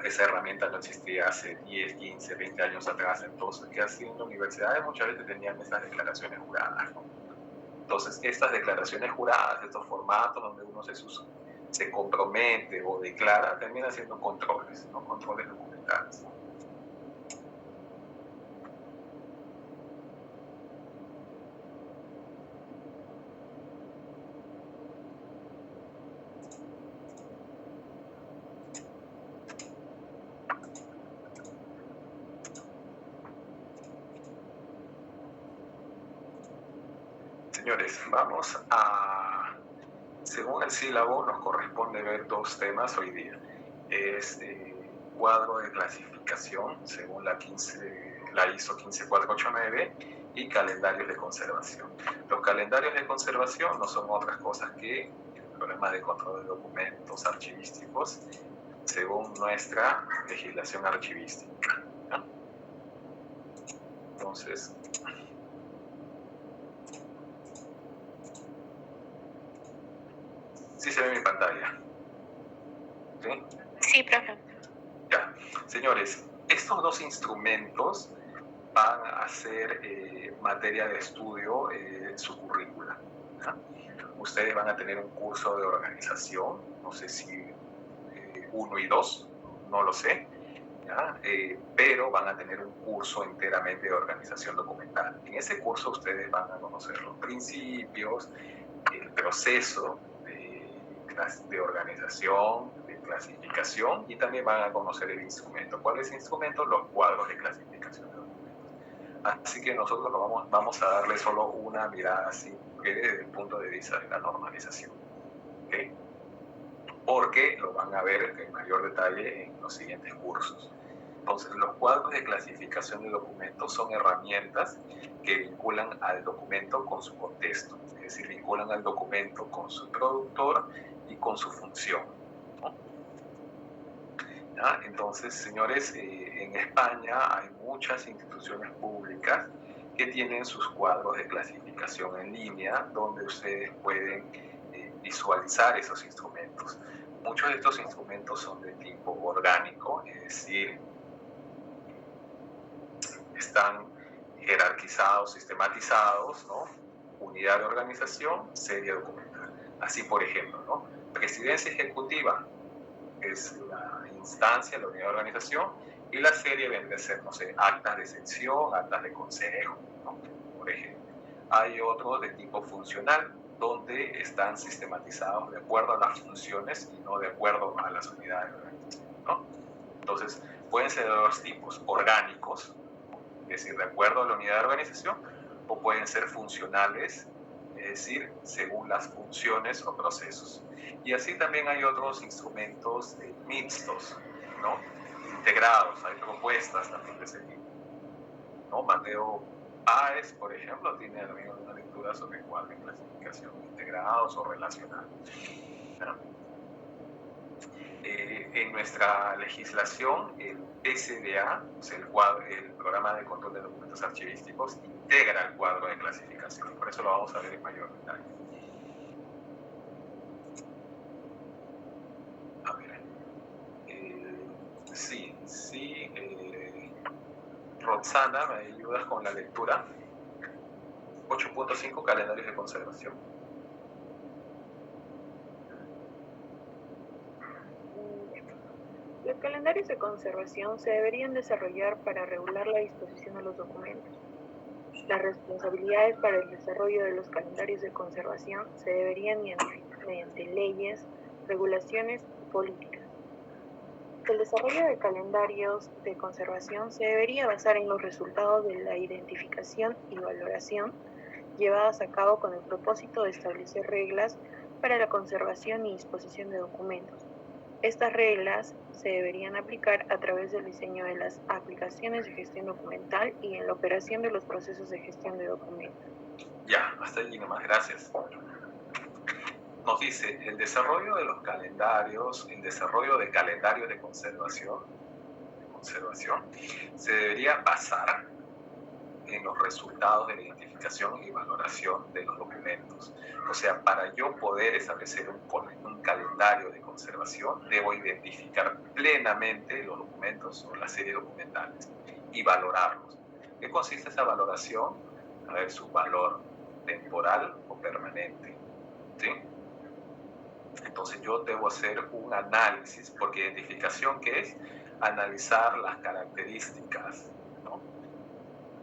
esa herramienta no existía hace 10, 15, 20 años atrás. Entonces, ¿qué hacían las universidades? Muchas veces tenían estas declaraciones juradas, ¿no? Entonces, estas declaraciones juradas, estos formatos donde uno se compromete o declara, terminan siendo controles, ¿no? Controles documentales. señores, vamos a... Según el sílabo, nos corresponde ver dos temas hoy día. Es cuadro de clasificación, según la ISO 15489, y calendarios de conservación. Los calendarios de conservación no son otras cosas que programas de control de documentos archivísticos, según nuestra legislación archivística. ¿No? Entonces, ¿sí se ve mi pantalla? ¿Sí? Sí, profe. Ya. Señores, estos dos instrumentos van a ser materia de estudio en su currícula. ¿Ya? Ustedes van a tener un curso de organización, no sé si 1 y 2, no lo sé, ¿ya? Pero van a tener un curso enteramente de organización documental. En ese curso ustedes van a conocer los principios, el proceso de organización, de clasificación, y también van a conocer el instrumento. ¿Cuál es el instrumento? Los cuadros de clasificación de documentos. Así que nosotros vamos a darle solo una mirada así, desde el punto de vista de la normalización. ¿Okay? Porque lo van a ver en mayor detalle en los siguientes cursos. Entonces, los cuadros de clasificación de documentos son herramientas que vinculan al documento con su contexto, es decir, vinculan al documento con su productor y con su función, ¿no? ¿Ya? Entonces, señores, en España hay muchas instituciones públicas que tienen sus cuadros de clasificación en línea, donde ustedes pueden visualizar esos instrumentos. Muchos de estos instrumentos son de tipo orgánico, es decir, están jerarquizados, sistematizados, ¿no? Unidad de organización, serie documental. Así, por ejemplo, ¿no? Presidencia ejecutiva es la instancia, la unidad de organización, y la serie vendría a ser, no sé, actas de sección, actas de consejo, ¿no? Por ejemplo. Hay otros de tipo funcional, donde están sistematizados de acuerdo a las funciones y no de acuerdo a las unidades de organización, ¿no? Entonces, pueden ser de dos tipos: orgánicos, es decir, de acuerdo a la unidad de organización, o pueden ser funcionales, es decir, según las funciones o procesos. Y así también hay otros instrumentos mixtos, ¿no? Integrados, hay propuestas también de ese tipo, ¿no? Mateo Páez, por ejemplo, tiene también una lectura sobre cuadros de clasificación integrados o relacionados, ¿no? En nuestra legislación, el PCDA, o sea, el Programa de Control de Documentos Archivísticos, integra el cuadro de clasificación. Por eso lo vamos a ver en mayor detalle. A ver. Roxana, ¿me ayudas con la lectura? 8.5, calendarios de conservación. Los calendarios de conservación se deberían desarrollar para regular la disposición de los documentos. Las responsabilidades para el desarrollo de los calendarios de conservación se deberían identificar mediante leyes, regulaciones y políticas. El desarrollo de calendarios de conservación se debería basar en los resultados de la identificación y valoración llevadas a cabo con el propósito de establecer reglas para la conservación y disposición de documentos. Estas reglas se deberían aplicar a través del diseño de las aplicaciones de gestión documental y en la operación de los procesos de gestión de documentos. Ya, hasta allí nomás, gracias. Nos dice, el desarrollo de los calendarios, el desarrollo de calendarios de conservación, se debería basar en los resultados de la identificación y valoración de los documentos. O sea, para yo poder establecer un calendario de conservación, debo identificar plenamente los documentos o las series documentales y valorarlos. ¿Qué consiste esa valoración? A ver, su valor temporal o permanente, ¿sí? Entonces yo debo hacer un análisis, porque identificación, ¿qué es? Analizar las características, ¿no?,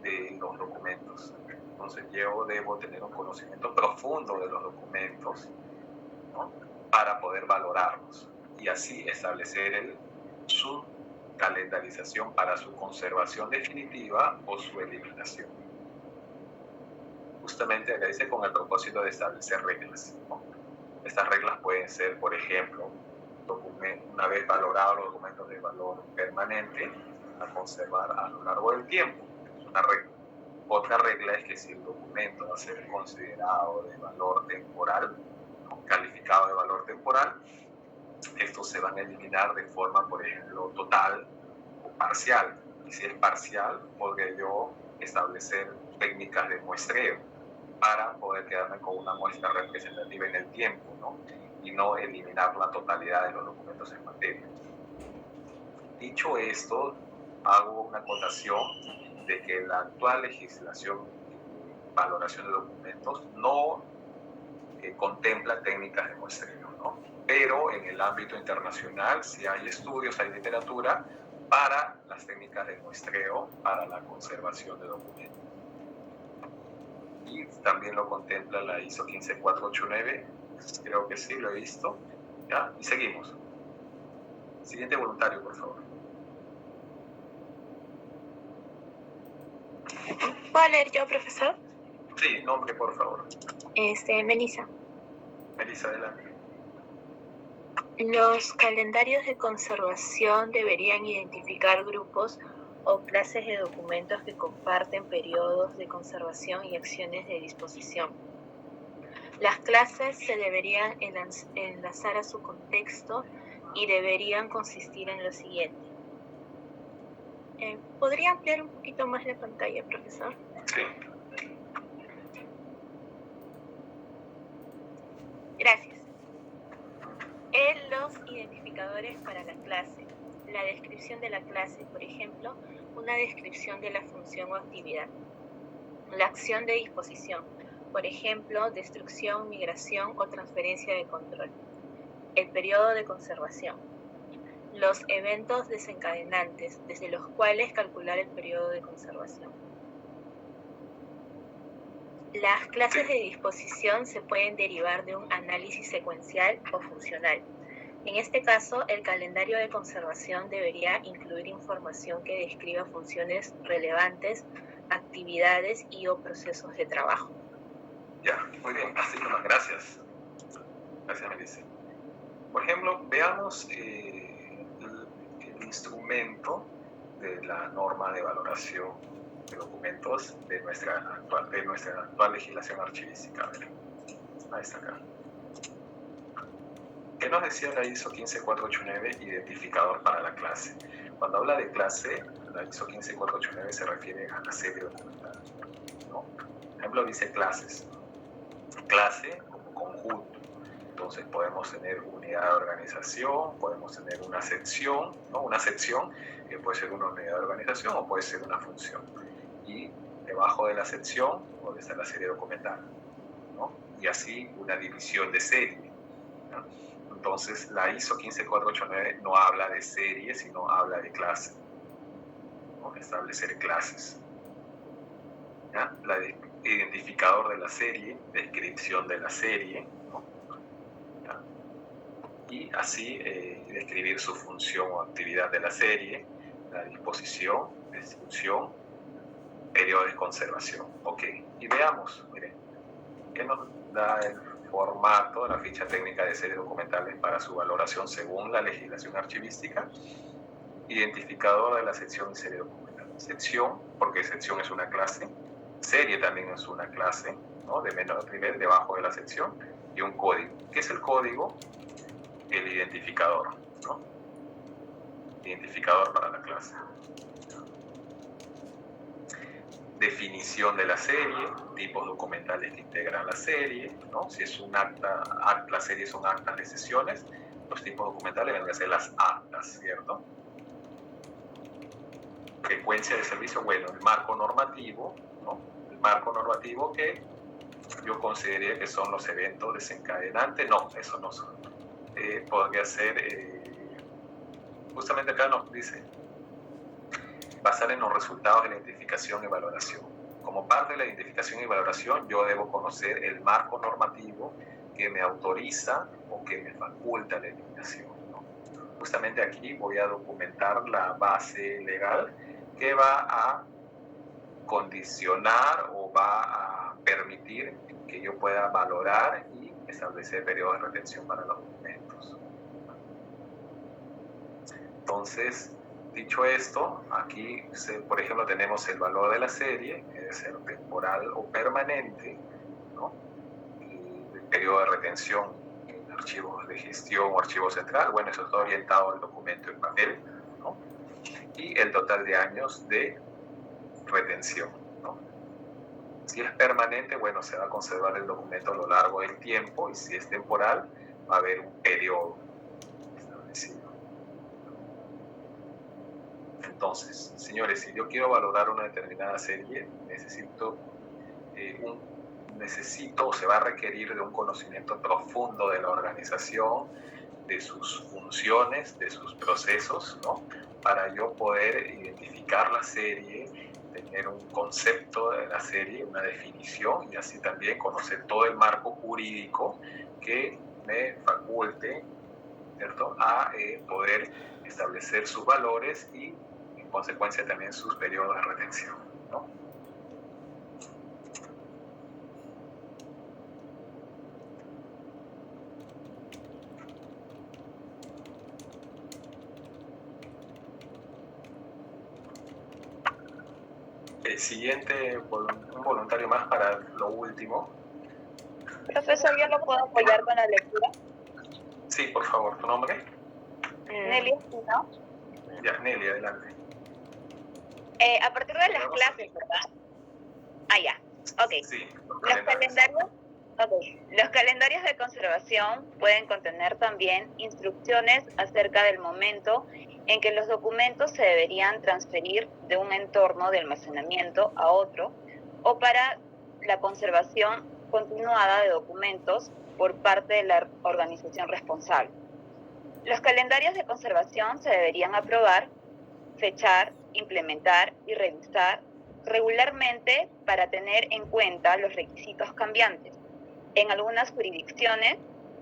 de los documentos. Entonces yo debo tener un conocimiento profundo de los documentos, ¿no?, para poder valorarlos y así establecer su calendarización para su conservación definitiva o su eliminación. justamente acá dice con el propósito de establecer reglas, ¿no? Estas reglas pueden ser, por ejemplo, una vez valorados los documentos de valor permanente, a conservar a lo largo del tiempo. Es una regla. Otra regla es que si el documento va a ser considerado de valor temporal, ¿no? Calificado de valor temporal, estos se van a eliminar de forma, por ejemplo, total o parcial. Y si es parcial, podría yo establecer técnicas de muestreo para poder quedarme con una muestra representativa en el tiempo, ¿no? Y no eliminar la totalidad de los documentos en materia. Dicho esto, hago una acotación de que la actual legislación de valoración de documentos no contempla técnicas de muestreo, ¿no? Pero en el ámbito internacional sí hay estudios, hay literatura para las técnicas de muestreo para la conservación de documentos. Y también lo contempla la ISO 15489, creo que sí, lo he visto. ¿Ya? Y seguimos. Siguiente voluntario, por favor. ¿Puedo leer yo, profesor? Sí, nombre, por favor. Melissa. Melissa, adelante. Los calendarios de conservación deberían identificar grupos o clases de documentos que comparten periodos de conservación y acciones de disposición. Las clases se deberían enlazar a su contexto y deberían consistir en lo siguiente. ¿Podría ampliar un poquito más la pantalla, profesor? Sí. Gracias. Los identificadores para la clase. La descripción de la clase, por ejemplo, una descripción de la función o actividad. La acción de disposición, por ejemplo, destrucción, migración o transferencia de control. El periodo de conservación. Los eventos desencadenantes, desde los cuales calcular el periodo de conservación. Las clases de disposición se pueden derivar de un análisis secuencial o funcional. En este caso, el calendario de conservación debería incluir información que describa funciones relevantes, actividades y o procesos de trabajo. Ya, muy bien, así nomás, gracias. Gracias, Melissa. Por ejemplo, veamos el instrumento de la norma de valoración de documentos de nuestra actual legislación archivística. Ahí está acá. ¿Qué nos decía la ISO 15489, identificador para la clase? Cuando habla de clase, la ISO 15489 se refiere a la serie documental, ¿no? Por ejemplo, dice clases. Clase como conjunto. Entonces podemos tener unidad de organización, podemos tener una sección, ¿no? Una sección que puede ser una unidad de organización o puede ser una función. Y debajo de la sección puede estar la serie documental, ¿no? Y así una división de serie, ¿no? Entonces, la ISO 15489 no habla de serie, sino habla de clase, ¿no? Establecer clases. ¿Ya? Identificador de la serie, descripción de la serie, ¿no? ¿Ya? Y así describir su función o actividad de la serie, la disposición, destrucción, periodo de conservación. Ok, y veamos, miren, ¿qué nos da el formato de la ficha técnica de series documentales para su valoración según la legislación archivística? Identificador de la sección y serie documental. Sección, porque sección es una clase, serie también es una clase, ¿no? De menor nivel debajo de la sección, y un código. ¿Qué es el código? El identificador, ¿no? Identificador para la clase. Definición de la serie, tipos documentales que integran la serie, ¿no? Si es un acta, la serie son actas de sesiones, los tipos documentales deben de ser las actas, ¿cierto? Frecuencia de servicio, bueno, el marco normativo, ¿no? El marco normativo que yo consideraría que son los eventos desencadenantes, no, eso no son. Podría ser, justamente acá nos dice, basar en los resultados de la identificación y valoración. Como parte de la identificación y valoración, yo debo conocer el marco normativo que me autoriza o que me faculta la eliminación, ¿no? Justamente aquí voy a documentar la base legal que va a condicionar o va a permitir que yo pueda valorar y establecer periodos de retención para los documentos. Entonces, dicho esto, aquí, por ejemplo, tenemos el valor de la serie, que debe ser temporal o permanente, ¿no? Y el periodo de retención en archivos de gestión o archivo central, bueno, eso está orientado al documento en papel, ¿no? Y el total de años de retención, ¿no? Si es permanente, bueno, se va a conservar el documento a lo largo del tiempo, y si es temporal, va a haber un periodo establecido. Entonces, señores, si yo quiero valorar una determinada serie, se va a requerir de un conocimiento profundo de la organización, de sus funciones, de sus procesos, ¿no? Para yo poder identificar la serie, tener un concepto de la serie, una definición, y así también conocer todo el marco jurídico que me faculte, ¿cierto?, a poder establecer sus valores y, en consecuencia, también sus periodos de retención, ¿no? El siguiente, un voluntario más para lo último. Profesor, ¿yo lo puedo apoyar con la lectura? Sí, por favor, ¿tu nombre? Nelly, ¿no? Ya, Nelly, adelante. A partir de las clases, ¿verdad? Ah, ya. Ok. Sí, Los calendarios de conservación pueden contener también instrucciones acerca del momento en que los documentos se deberían transferir de un entorno de almacenamiento a otro, o para la conservación continuada de documentos por parte de la organización responsable. Los calendarios de conservación se deberían aprobar, fechar, implementar y revisar regularmente para tener en cuenta los requisitos cambiantes. En algunas jurisdicciones,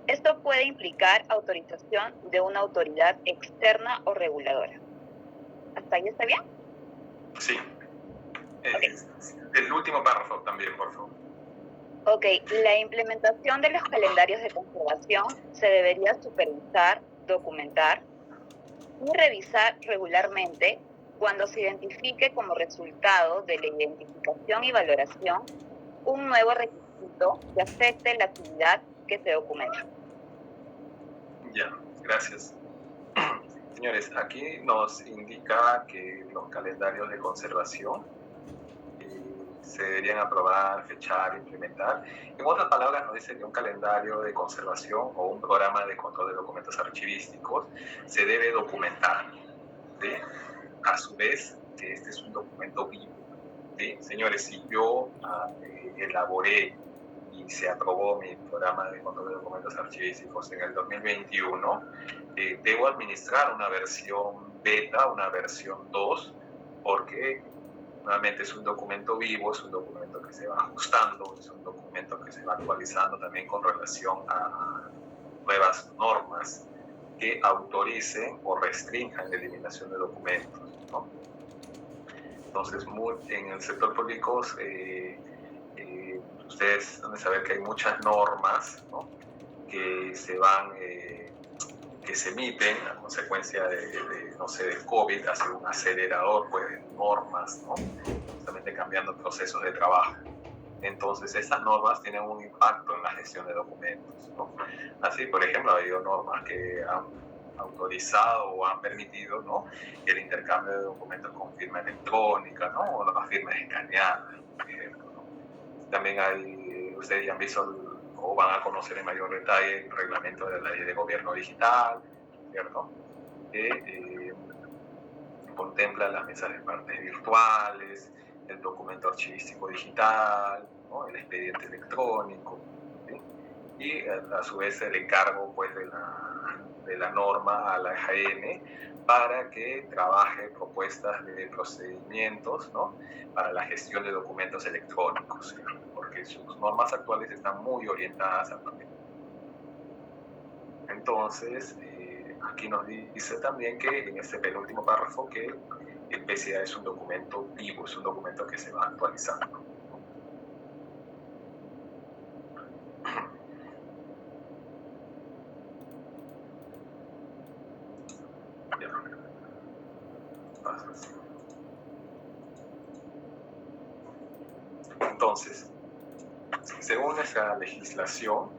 esto puede implicar autorización de una autoridad externa o reguladora. ¿Hasta ahí está bien? Sí. El último párrafo también, por favor. Ok, la implementación de los calendarios de conservación se debería supervisar, documentar y revisar regularmente cuando se identifique como resultado de la identificación y valoración un nuevo requisito que afecte la actividad que se documenta. Ya, gracias. Señores, aquí nos indica que los calendarios de conservación se deberían aprobar, fechar, implementar. En otras palabras, nos dice que un calendario de conservación o un programa de control de documentos archivísticos se debe documentar, ¿sí? A su vez, que este es un documento vivo, ¿sí? Señores, si yo elaboré y se aprobó mi programa de control de documentos archivísticos en el 2021, debo administrar una versión beta, una versión 2, porque nuevamente es un documento vivo, es un documento que se va ajustando, es un documento que se va actualizando también con relación a nuevas normas que autoricen o restrinjan la eliminación de documentos, ¿no? Entonces, en el sector público, ustedes deben saber que hay muchas normas, ¿no?, que se emiten a consecuencia no sé, del COVID, ha sido un acelerador, pues, de normas, ¿no?, justamente cambiando procesos de trabajo. Entonces, esas normas tienen un impacto en la gestión de documentos, ¿no? Así, por ejemplo, ha habido normas que han autorizado o han permitido, ¿no?, el intercambio de documentos con firma electrónica, ¿no?, o las firmas escaneadas, por ejemplo, ¿no? También ustedes ya han visto o van a conocer en mayor detalle el reglamento de la ley de gobierno digital, ¿cierto?, que contempla las mesas de partes virtuales, el documento archivístico digital, ¿no?, el expediente electrónico, ¿sí? Y a su vez el encargo, pues, de la norma a la EJN para que trabaje propuestas de procedimientos, ¿no?, para la gestión de documentos electrónicos, ¿sí?, porque sus normas actuales están muy orientadas al papel. Entonces, aquí nos dice también que en este penúltimo párrafo que el PCA es un documento vivo, es un documento que se va actualizando. Entonces, según nuestra legislación,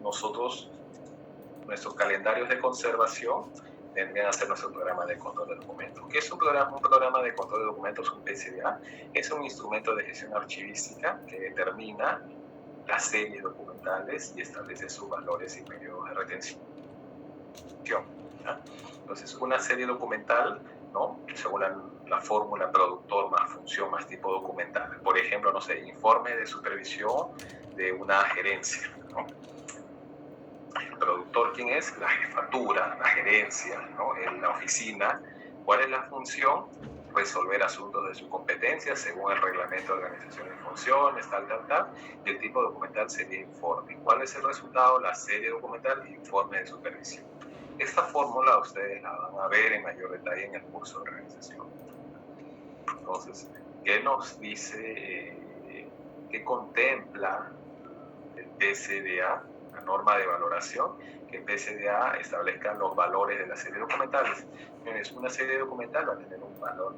nuestros calendarios de conservación tendrían a ser nuestro programa de control de documentos. ¿Qué es un programa de control de documentos? Un PCDA es un instrumento de gestión archivística que determina las series documentales y establece sus valores y periodos de retención. ¿Ya? Entonces, una serie documental, ¿no?, según la fórmula productor más función más tipo documental. Por ejemplo, no sé, informe de supervisión de una gerencia, ¿no? El productor, ¿quién es? La jefatura, la gerencia, ¿no? En la oficina. ¿Cuál es la función? Resolver asuntos de su competencia según el reglamento de organización y funciones, tal. Y el tipo documental sería informe. ¿Cuál es el resultado? La serie documental e informe de supervisión. Esta fórmula ustedes la van a ver en mayor detalle en el curso de organización. Entonces, ¿qué nos dice, qué contempla el PCDA, la norma de valoración? Que el PCDA establezca los valores de las series documentales. Entonces, una serie documental va a tener un valor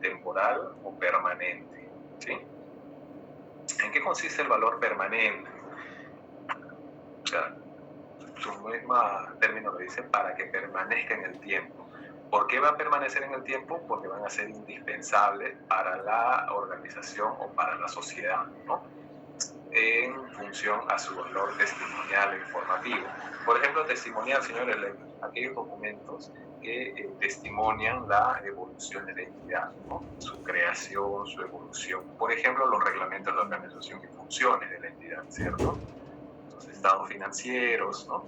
temporal o permanente, ¿sí? ¿En qué consiste el valor permanente? O sea, su mismo término lo dice, para que permanezca en el tiempo. ¿Por qué va a permanecer en el tiempo? Porque van a ser indispensables para la organización o para la sociedad, ¿no?, en función a su valor testimonial e informativo. Por ejemplo, testimonial, señores, aquellos documentos que testimonian la evolución de la entidad, ¿no?, su creación, su evolución. Por ejemplo, los reglamentos de organización y funciones de la entidad, ¿cierto? Los estados financieros, ¿no?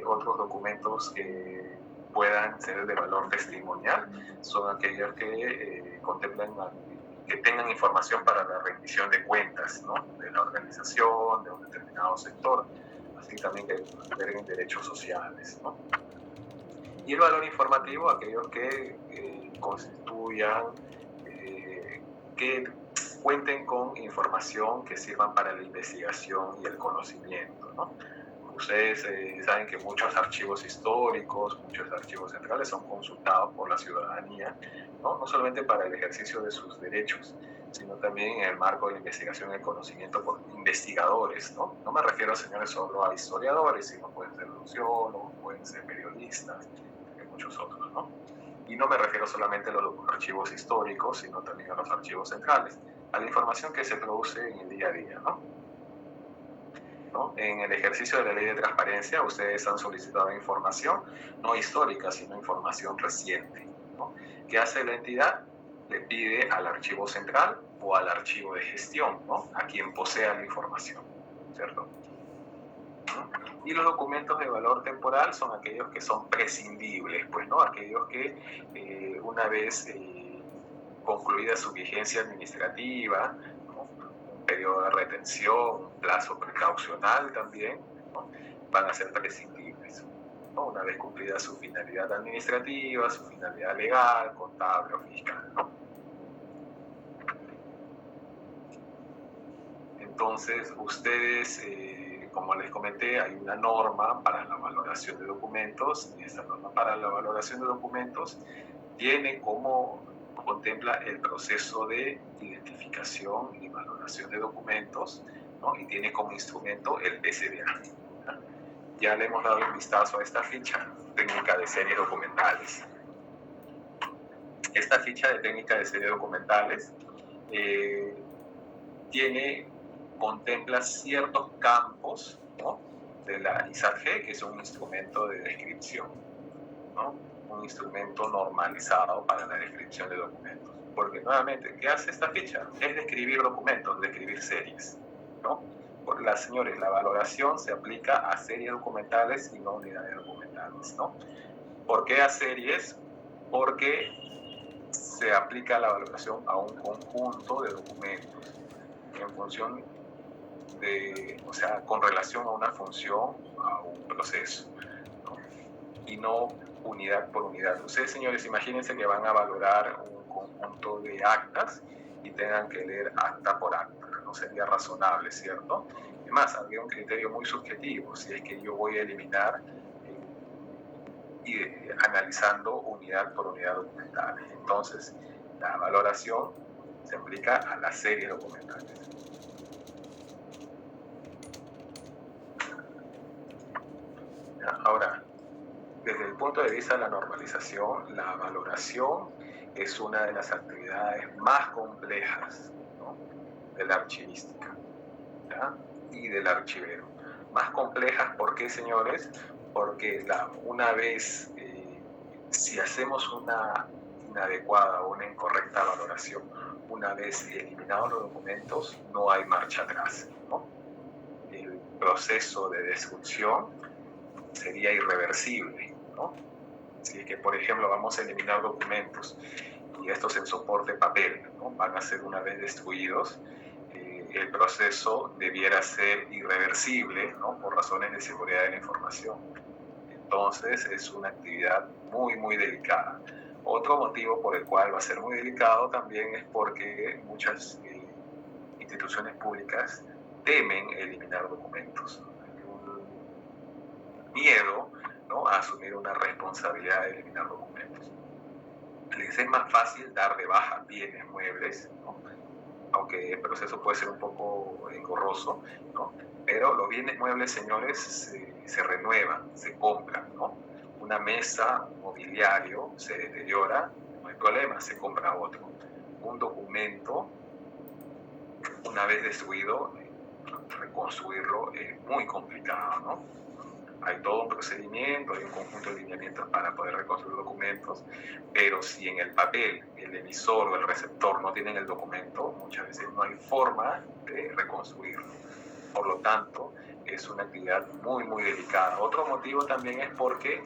Otros documentos que puedan ser de valor testimonial son aquellos que contemplan, que tengan información para la rendición de cuentas, ¿no?, de la organización, de un determinado sector, así también que alberguen derechos sociales, ¿no? Y el valor informativo, aquellos que constituyan, que cuenten con información que sirvan para la investigación y el conocimiento, ¿no? Ustedes saben que muchos archivos históricos, muchos archivos centrales son consultados por la ciudadanía, ¿no?, no solamente para el ejercicio de sus derechos, sino también en el marco de la investigación y el conocimiento por investigadores, ¿no? No me refiero, señores, solo a historiadores, sino pueden ser sociólogos, pueden ser periodistas, y muchos otros, ¿no? Y no me refiero solamente a los archivos históricos, sino también a los archivos centrales, a la información que se produce en el día a día, ¿no? En el ejercicio de la ley de transparencia, ustedes han solicitado información no histórica, sino información reciente, ¿no? ¿Qué hace la entidad? Le pide al archivo central o al archivo de gestión, ¿no?, a quien posea la información, ¿cierto? Y los documentos de valor temporal son aquellos que son prescindibles, pues, ¿no?, aquellos que una vez concluida su vigencia administrativa, ¿no?, un periodo de retención, un plazo precaucional también, ¿no?, van a ser prescindibles, ¿no?, una vez cumplida su finalidad administrativa, su finalidad legal, contable o fiscal, ¿no? Entonces, ustedes, como les comenté, hay una norma para la valoración de documentos, y esta norma para la valoración de documentos tiene como, contempla el proceso de identificación y valoración de documentos, ¿no?, y tiene como instrumento el PCDA. Ya le hemos dado un vistazo a esta ficha técnica de series documentales. Esta ficha de técnica de series documentales contempla ciertos campos, ¿no?, de la ISAG, que es un instrumento de descripción, ¿no?, un instrumento normalizado para la descripción de documentos. Porque nuevamente, ¿qué hace esta ficha? Es describir documentos, describir series, ¿no? Porque señores, la valoración se aplica a series documentales y no unidades documentales, ¿no? ¿Por qué a series? Porque se aplica la valoración a un conjunto de documentos en función de, o sea, con relación a una función, a un proceso, ¿no?, y no unidad por unidad. Ustedes, señores, imagínense que van a valorar un conjunto de actas y tengan que leer acta por acta. No sería razonable, ¿cierto? Además, habría un criterio muy subjetivo, si es que yo voy a eliminar y analizando unidad por unidad documental. Entonces, la valoración se aplica a las series documentales. Ahora, desde el punto de vista de la normalización, la valoración es una de las actividades más complejas, ¿no?, de la archivística, ¿ya?, y del archivero. Más complejas, ¿por qué, señores? Porque una vez, si hacemos una inadecuada o una incorrecta valoración, una vez eliminados los documentos, no hay marcha atrás, ¿no? El proceso de destrucción sería irreversible, ¿no? Si es que, por ejemplo, vamos a eliminar documentos y estos en soporte papel, ¿no?, van a ser una vez destruidos, el proceso debiera ser irreversible, ¿no?, por razones de seguridad de la información. Entonces es una actividad muy, muy delicada. Otro motivo por el cual va a ser muy delicado también es porque muchas instituciones públicas temen eliminar documentos. Hay un miedo, ¿no?, a asumir una responsabilidad de eliminar documentos. Les es más fácil dar de baja bienes muebles, ¿no?, aunque el proceso puede ser un poco engorroso, ¿no?, pero los bienes muebles, señores, se renuevan, se compran, ¿no? Una mesa, un mobiliario, se deteriora, no hay problema, se compra otro. Un documento, una vez destruido, reconstruirlo es muy complicado, ¿no? Hay todo un procedimiento, hay un conjunto de lineamientos para poder reconstruir documentos, pero si en el papel el emisor o el receptor no tienen el documento, muchas veces no hay forma de reconstruirlo. Por lo tanto, es una actividad muy, muy delicada. Otro motivo también es porque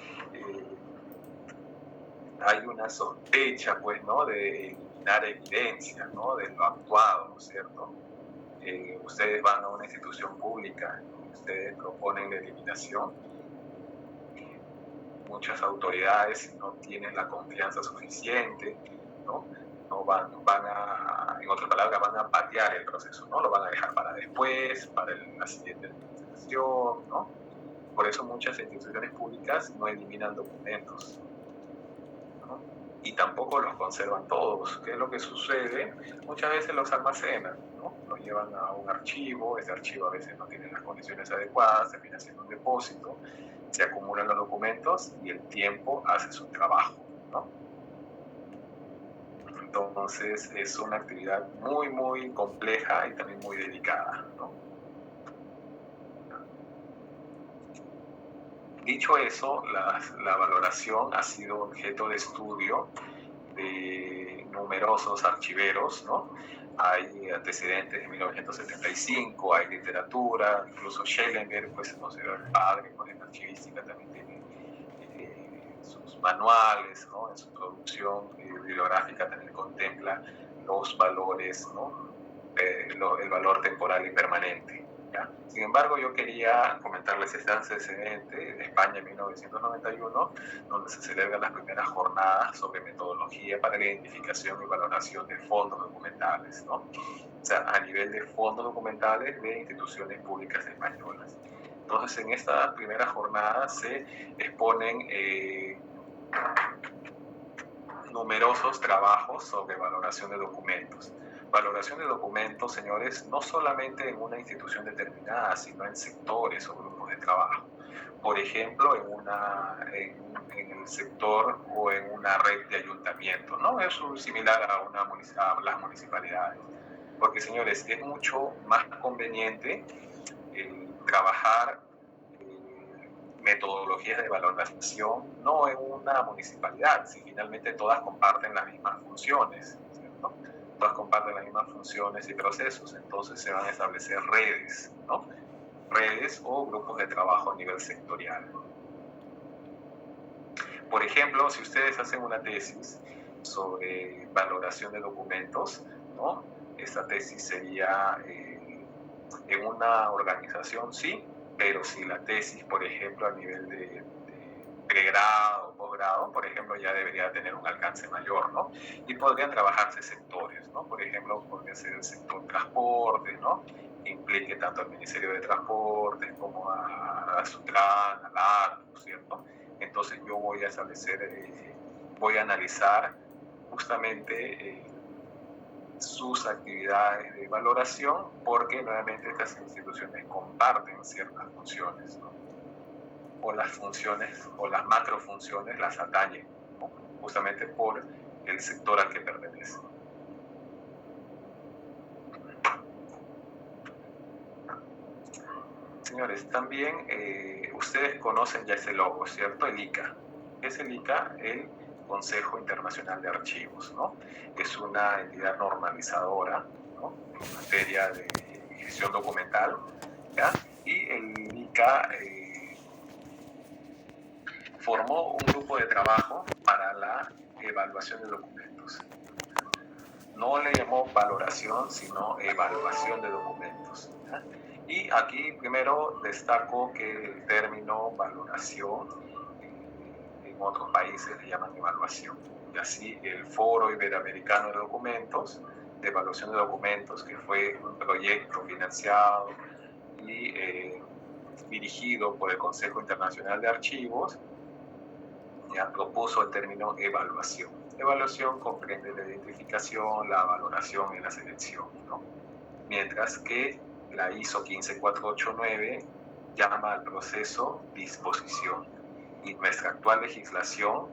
hay una sospecha, pues, ¿no?, de eliminar evidencia, ¿no?, de lo actuado, ¿no es cierto? Ustedes van a una institución pública, ustedes proponen la eliminación, muchas autoridades, si no tienen la confianza suficiente, ¿no?, en otras palabras, van a patear el proceso, ¿no?, lo van a dejar para después, para la siguiente administración, ¿no? Por eso muchas instituciones públicas no eliminan documentos, ¿no?, y tampoco los conservan todos. ¿Qué es lo que sucede? Muchas veces los almacenan, ¿no?, los llevan a un archivo, ese archivo a veces no tiene las condiciones adecuadas, termina siendo un depósito, se acumulan los documentos y el tiempo hace su trabajo, ¿no? Entonces es una actividad muy, muy compleja y también muy delicada, ¿no? Dicho eso, la valoración ha sido objeto de estudio de numerosos archiveros, ¿no? Hay antecedentes de 1975, hay literatura, incluso Schellinger, pues se considera el padre, pues, en archivística, también tiene sus manuales, ¿no? En su producción bibliográfica también contempla los valores, ¿no?, el valor temporal y permanente, ¿ya? Sin embargo, yo quería comentarles este antecedente de España en 1991, donde se celebran las primeras jornadas sobre metodología para la identificación y valoración de fondos documentales, ¿no? O sea, a nivel de fondos documentales de instituciones públicas españolas. Entonces, en esta primera jornada se exponen numerosos trabajos sobre valoración de documentos. Valoración de documentos, señores, no solamente en una institución determinada, sino en sectores o grupos de trabajo. Por ejemplo, en el sector o en una red de ayuntamientos, ¿no? Es similar a las municipalidades. Porque, señores, es mucho más conveniente trabajar metodologías de valoración no en una municipalidad, si finalmente todas comparten las mismas funciones, ¿cierto? Todas comparten las mismas funciones y procesos, entonces se van a establecer redes, ¿no? Redes o grupos de trabajo a nivel sectorial. Por ejemplo, si ustedes hacen una tesis sobre valoración de documentos, ¿no?, esta tesis sería en una organización, sí, pero si la tesis, por ejemplo, a nivel de pregrado o posgrado, por ejemplo, ya debería tener un alcance mayor, ¿no? Y podrían trabajarse sectores, ¿no? Por ejemplo, podría ser el sector transporte, ¿no? Que implique tanto al Ministerio de Transportes como a Sutran, a la ATU, ¿cierto? Entonces yo voy a establecer, voy a analizar justamente sus actividades de valoración, porque nuevamente estas instituciones comparten ciertas funciones, ¿no? O las funciones o las macrofunciones las atañen, ¿no? Justamente por el sector al que pertenece. Señores, también ustedes conocen ya ese logo, ¿cierto? El ICA. ¿Qué es el ICA? El Consejo Internacional de Archivos, ¿no? Es una entidad normalizadora, ¿no? En materia de gestión documental, ¿ya? Y el ICA formó un grupo de trabajo para la evaluación de documentos. No le llamó valoración, sino evaluación de documentos, ¿ya? Y aquí primero destaco que el término valoración en otros países le llaman evaluación. Y así el Foro Iberoamericano de Documentos, de evaluación de documentos, que fue un proyecto financiado y dirigido por el Consejo Internacional de Archivos, ya propuso el término evaluación. Evaluación comprende la identificación, la valoración y la selección, ¿no? Mientras que la ISO 15489 llama al proceso disposición, y nuestra actual legislación,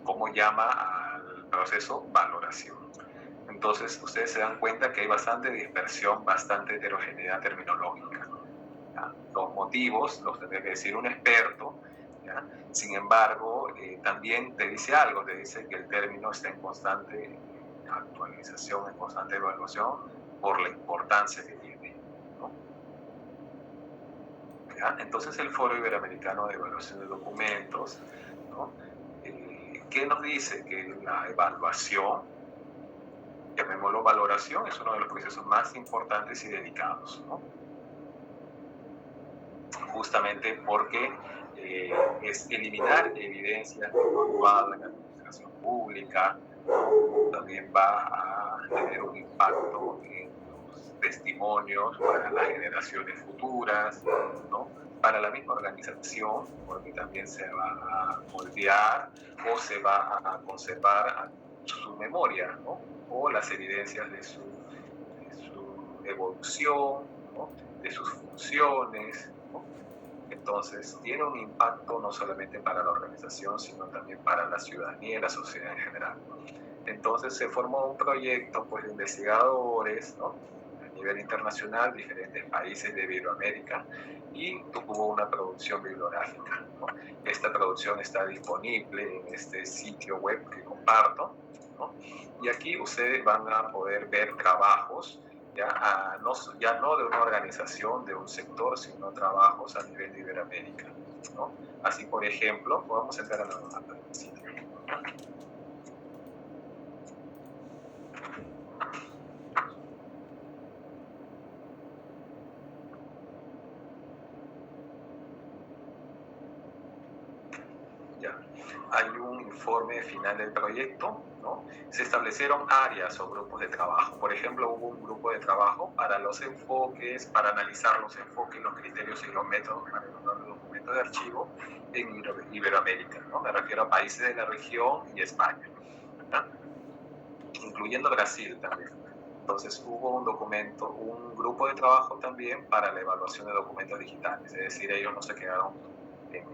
¿cómo llama al proceso? Valoración. Entonces, ustedes se dan cuenta que hay bastante dispersión, bastante heterogeneidad terminológica, ¿ya? Los motivos los tendría que decir un experto, ¿ya? Sin embargo, también te dice algo, te dice que el término está en constante actualización, en constante evaluación, por la importancia que tiene, ¿no? ¿Ya? Entonces el Foro Iberoamericano de Evaluación de Documentos, ¿no? ¿Qué nos dice? Que la evaluación, llamémoslo valoración, es uno de los procesos más importantes y delicados, ¿no? Justamente porque es eliminar evidencias de adecuada en la administración pública, ¿no? También va a tener un impacto en los testimonios para las generaciones futuras, ¿no? Para la misma organización, porque también se va a moldear o se va a conservar su memoria, ¿no? O las evidencias de su evolución, ¿no? De sus funciones, ¿no? Entonces, tiene un impacto no solamente para la organización, sino también para la ciudadanía y la sociedad en general. Entonces, se formó un proyecto, pues, de investigadores, ¿no? A nivel internacional, diferentes países de Iberoamérica, y tuvo una producción bibliográfica, ¿no? Esta producción está disponible en este sitio web que comparto, ¿no? Y aquí ustedes van a poder ver trabajos, ya no de una organización, de un sector, sino trabajos a nivel de Iberoamérica, ¿no? Así, por ejemplo, vamos a entrar a la sitio. Hay un informe final del proyecto, ¿no? Se establecieron áreas o grupos de trabajo. Por ejemplo, hubo un grupo de trabajo para los enfoques, para analizar los enfoques, los criterios y los métodos para elaborar los documentos de archivo en Iberoamérica, ¿no? Me refiero a países de la región y España, ¿no? Incluyendo Brasil también. Entonces hubo un grupo de trabajo también para la evaluación de documentos digitales, es decir, ellos no se quedaron en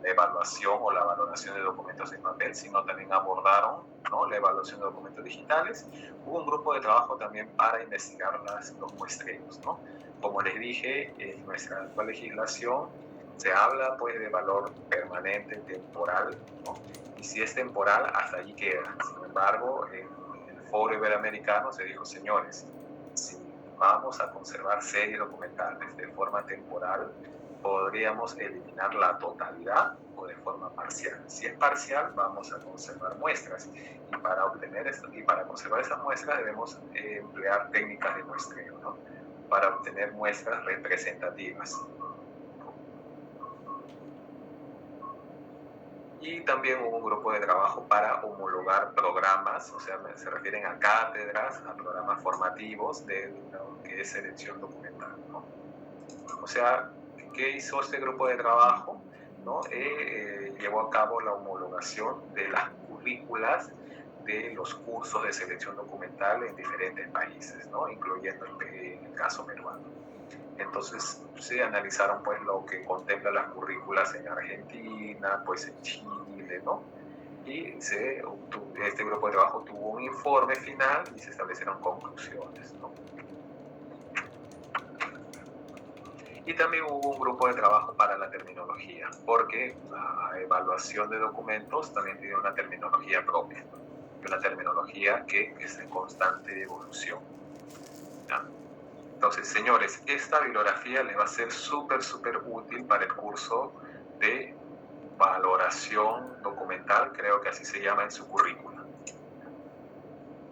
la evaluación o la valoración de documentos en papel, sino también abordaron, ¿no? La evaluación de documentos digitales. Hubo un grupo de trabajo también para investigar los muestreos, ¿no? Como les dije, en nuestra actual legislación se habla, pues, de valor permanente, temporal, ¿no? Y si es temporal, hasta allí queda. Sin embargo, en el Foro Iberoamericano se dijo, señores, si vamos a conservar series documentales de forma temporal, podríamos eliminar la totalidad o de forma parcial. Si es parcial, vamos a conservar muestras, y para conservar esas muestras debemos emplear técnicas de muestreo, ¿no? Para obtener muestras representativas. Y también hubo un grupo de trabajo para homologar programas, o sea, se refieren a cátedras, a programas formativos de lo que es selección documental, ¿no? O sea, ¿qué hizo este grupo de trabajo? ¿No? Llevó a cabo la homologación de las currículas de los cursos de selección documental en diferentes países, ¿no? Incluyendo el caso peruano. Entonces se analizaron pues lo que contempla las currículas en Argentina, pues en Chile, ¿no? Y este grupo de trabajo tuvo un informe final y se establecieron conclusiones, ¿no? Y también hubo un grupo de trabajo para la terminología, porque la evaluación de documentos también tiene una terminología propia, ¿no? Una terminología que es en constante evolución, ¿ya? Entonces, señores, esta bibliografía les va a ser súper útil para el curso de valoración documental, creo que así se llama en su currícula,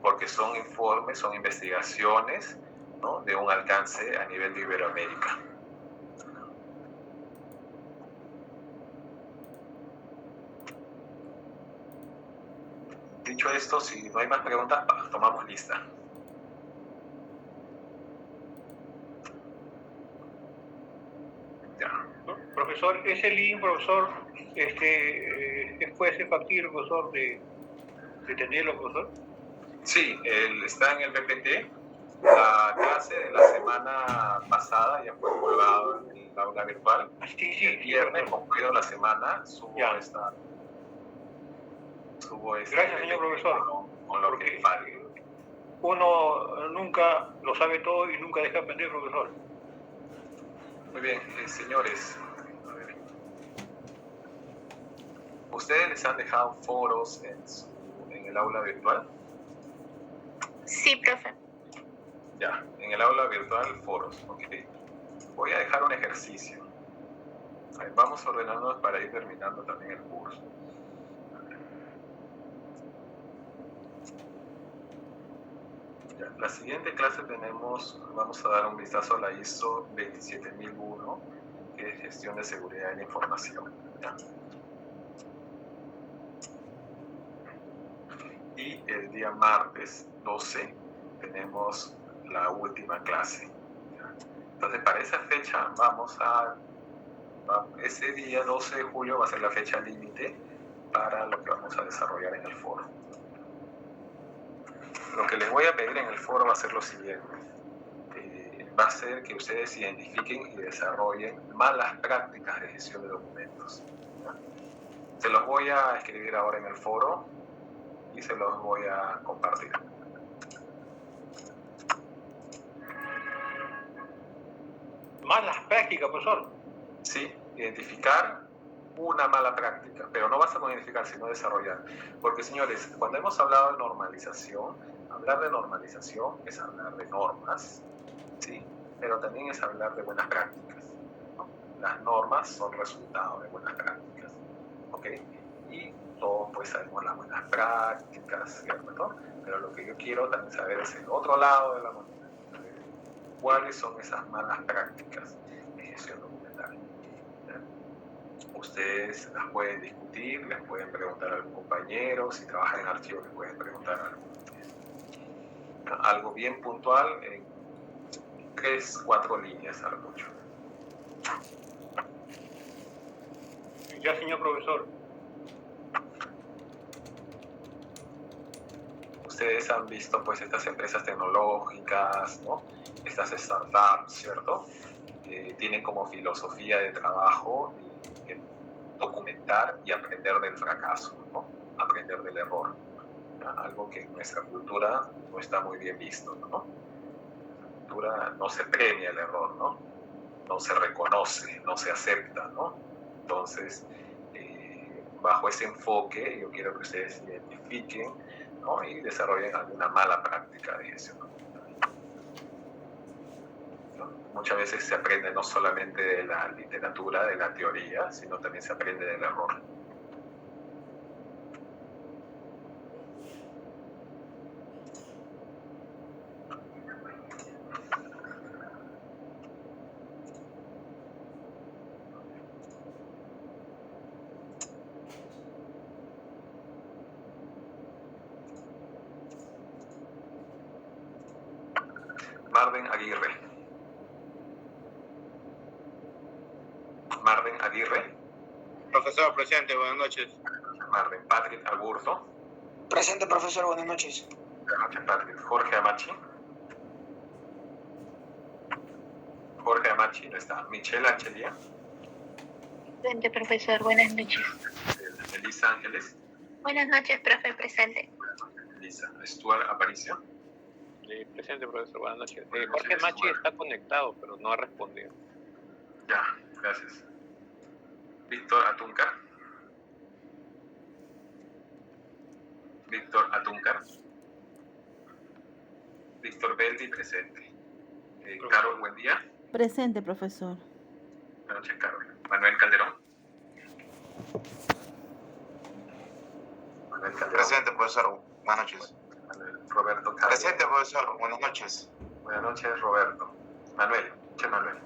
porque son informes, son investigaciones, ¿no? De un alcance a nivel de Iberoamérica. Dicho esto, si no hay más preguntas, tomamos lista. Ya. Profesor, ese link, profesor, puede ser factible, profesor, de tenerlo, profesor. Sí, está en el PPT. La clase de la semana pasada ya fue colgada en el aula virtual. Sí, el viernes, concluido la semana, subo esta. Gracias, señor profesor. Con lo que falta. Uno nunca lo sabe todo y nunca deja de aprender, profesor. Muy bien, señores. A ver. ¿Ustedes les han dejado foros en el aula virtual? Sí, profe. Ya, en el aula virtual, foros. Ok. Voy a dejar un ejercicio. A ver, vamos ordenándonos para ir terminando también el curso. Ya, la siguiente clase vamos a dar un vistazo a la ISO 27001, que es Gestión de Seguridad de la Información. ¿Ya? Y el día martes 12 tenemos la última clase. ¿Ya? Entonces, para esa fecha ese día 12 de julio va a ser la fecha límite para lo que vamos a desarrollar en el foro. Lo que les voy a pedir en el foro va a ser lo siguiente. Va a ser que ustedes identifiquen y desarrollen malas prácticas de gestión de documentos. ¿Ya? Se los voy a escribir ahora en el foro y se los voy a compartir. Malas prácticas, profesor. Sí, identificar una mala práctica, pero no basta con identificar, sino desarrollar. Porque, señores, cuando hemos hablado de normalización, hablar de normalización es hablar de normas, ¿sí? Pero también es hablar de buenas prácticas, ¿no? Las normas son resultado de buenas prácticas, ¿ok? Y todos pues sabemos las buenas prácticas, ¿cierto? Pero lo que yo quiero también saber es el otro lado de la moneda. ¿Cuáles son esas malas prácticas de gestión documental? ¿Ya? Ustedes las pueden discutir, les pueden preguntar a algún compañero, si trabajan en archivos les pueden preguntar a algún. Algo bien puntual en 3-4 líneas a lo mucho. Ya, señor profesor. Ustedes han visto pues estas empresas tecnológicas, ¿no? Estas startups, ¿cierto? Tienen como filosofía de trabajo documentar y aprender del fracaso, ¿no? Aprender del error. Algo que en nuestra cultura no está muy bien visto, ¿no? En nuestra cultura no se premia el error, ¿no? No se reconoce, no se acepta, ¿no? Entonces, bajo ese enfoque, yo quiero que ustedes identifiquen, ¿no? Y desarrollen alguna mala práctica de gestión documental, ¿no? Muchas veces se aprende no solamente de la literatura, de la teoría, sino también se aprende del error. Marden Aguirre. Marden Aguirre. Profesor presente, buenas noches. Marden. Patrick Alburto. Presente, profesor, buenas noches. Buenas noches, Patrick. Jorge Amachi. Jorge Amachi no está. Michelle Anchelia. Presente, profesor, buenas noches. Elisa Ángeles. Buenas noches, profe, presente. Elisa. Stuart Aparicio. Presente, profesor, buenas noches. Jorge Machi está conectado, pero no ha respondido. Ya, gracias. Víctor Atuncar. Víctor Atuncar. Víctor Beldi, presente. Carol, buen día. Presente, profesor. Buenas noches, Carol. Manuel Calderón. Manuel Calderón. Presente, profesor, buenas noches. Roberto Calla. Presente, profesor, buenas noches. Buenas noches, Roberto. Manuel. Manuel.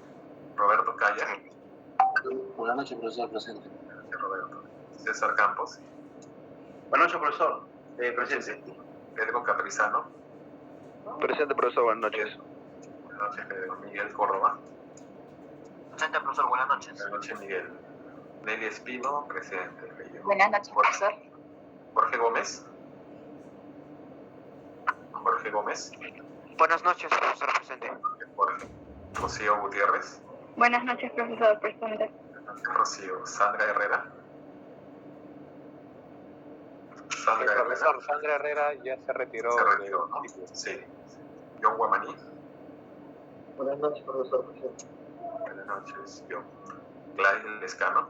Roberto Calla. Buenas noches, profesor, presente. Gracias, Roberto. César Campos. Buenas noches, profesor. Presente. Pedro Caprizano. Presente, profesor, buenas noches. Buenas noches, Pedro. Miguel Córdoba. Presente, profesor, buenas noches. Buenas noches, Miguel. Nelly Espino, presente. Buenas noches, profesor. Jorge Gómez. Jorge Gómez. Buenas noches, profesor presente. Jorge. Rocío Gutiérrez. Buenas noches, profesor presente. Rocío. Sandra Herrera. Sandra Herrera. Profesor, Sandra Herrera ya se retiró. Se retiró, ¿no? Sí. John Guamaní. Buenas noches, profesor presente. Buenas noches, John. Gladys Lescano.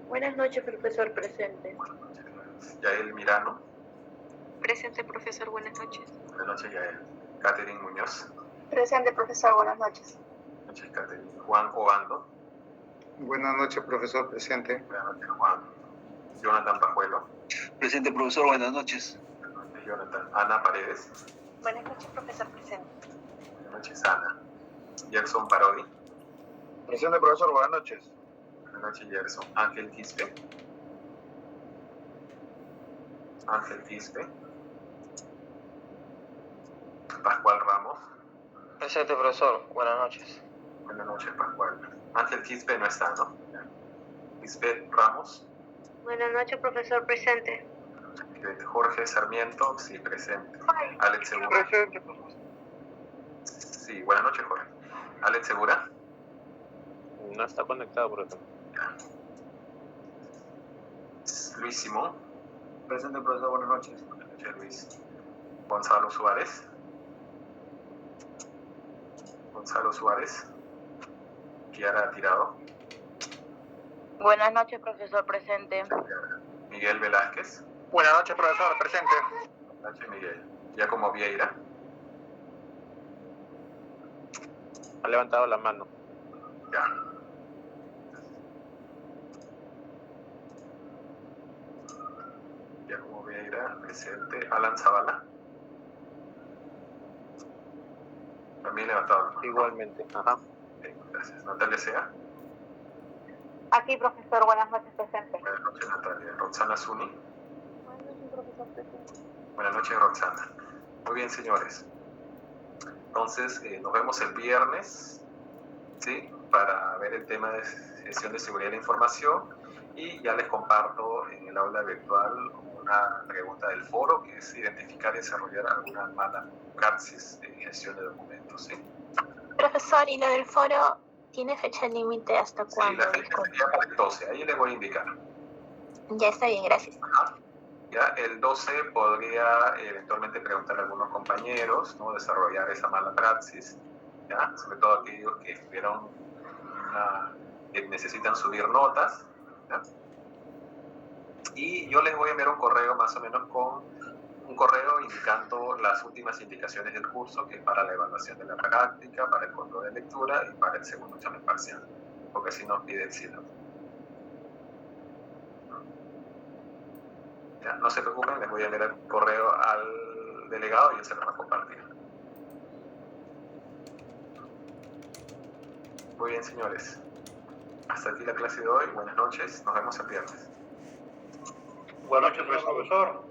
Buenas noches, profesor presente. Buenas noches. Yael Mirano. Presente, profesor, buenas noches. Buenas noches, Yael. Catherine Muñoz. Presente, profesor, buenas noches. Buenas noches, Catherine. Juan Obando. Buenas noches, profesor presente. Buenas noches, Juan. Jonathan Pajuelo. Presente, profesor, buenas noches. Buenas noches, Jonathan. Ana Paredes. Buenas noches, profesor presente. Buenas noches, Ana. Jackson Parodi. Presente, profesor, buenas noches. Buenas noches, Jackson. Ángel Quispe. Ángel Quispe. Pascual Ramos. Presente, profesor, buenas noches. Buenas noches, Pascual. Ángel Quispe no está, ¿no? Quispe Ramos. Buenas noches, profesor presente. Jorge Sarmiento, sí, presente. Alex Segura. Presente, profesor. Sí, buenas noches, Jorge. Alex Segura. No está conectado, profesor. Luis Simón. Presente, profesor, buenas noches. Buenas noches, Luis. Gonzalo Suárez. Gonzalo Suárez. Kiara Tirado. Buenas noches, profesor presente. Miguel Velázquez. Buenas noches, profesor presente. Buenas noches, Miguel. Giacomo Vieira. Ha levantado la mano. Ya. Giacomo Vieira, presente. Alan Zavala. También levantado la mano. Igualmente. Ajá. Gracias. Natalia Sea. Aquí, profesor, buenas noches presente. Buenas noches, Natalia. Roxana Zuni. Buenas noches, profesor presente. Buenas noches, Roxana. Muy bien, señores. Entonces, nos vemos el viernes, ¿sí? Para ver el tema de gestión de seguridad de la información. Y ya les comparto en el aula virtual una pregunta del foro, que es identificar y desarrollar alguna mala praxis de gestión de documentos, ¿sí? Profesor, ¿y lo del foro tiene fecha límite hasta cuándo? Sí, la fecha sería para el 12, ahí les voy a indicar. Ya está bien, gracias. Ajá. Ya el 12 podría eventualmente preguntar a algunos compañeros, ¿no? Desarrollar esa mala praxis, ¿ya? Sobre todo aquellos que estuvieron que necesitan subir notas, ¿ya? Y yo les voy a enviar un correo más o menos con un correo indicando las últimas indicaciones del curso, que es para la evaluación de la práctica, para el control de lectura y para el segundo examen parcial, porque si nos pide el SILO. Ya, no se preocupen, les voy a enviar el correo al delegado y él se lo va a compartir. Muy bien, señores. Hasta aquí la clase de hoy. Buenas noches. Nos vemos el viernes. Buenas noches, profesor.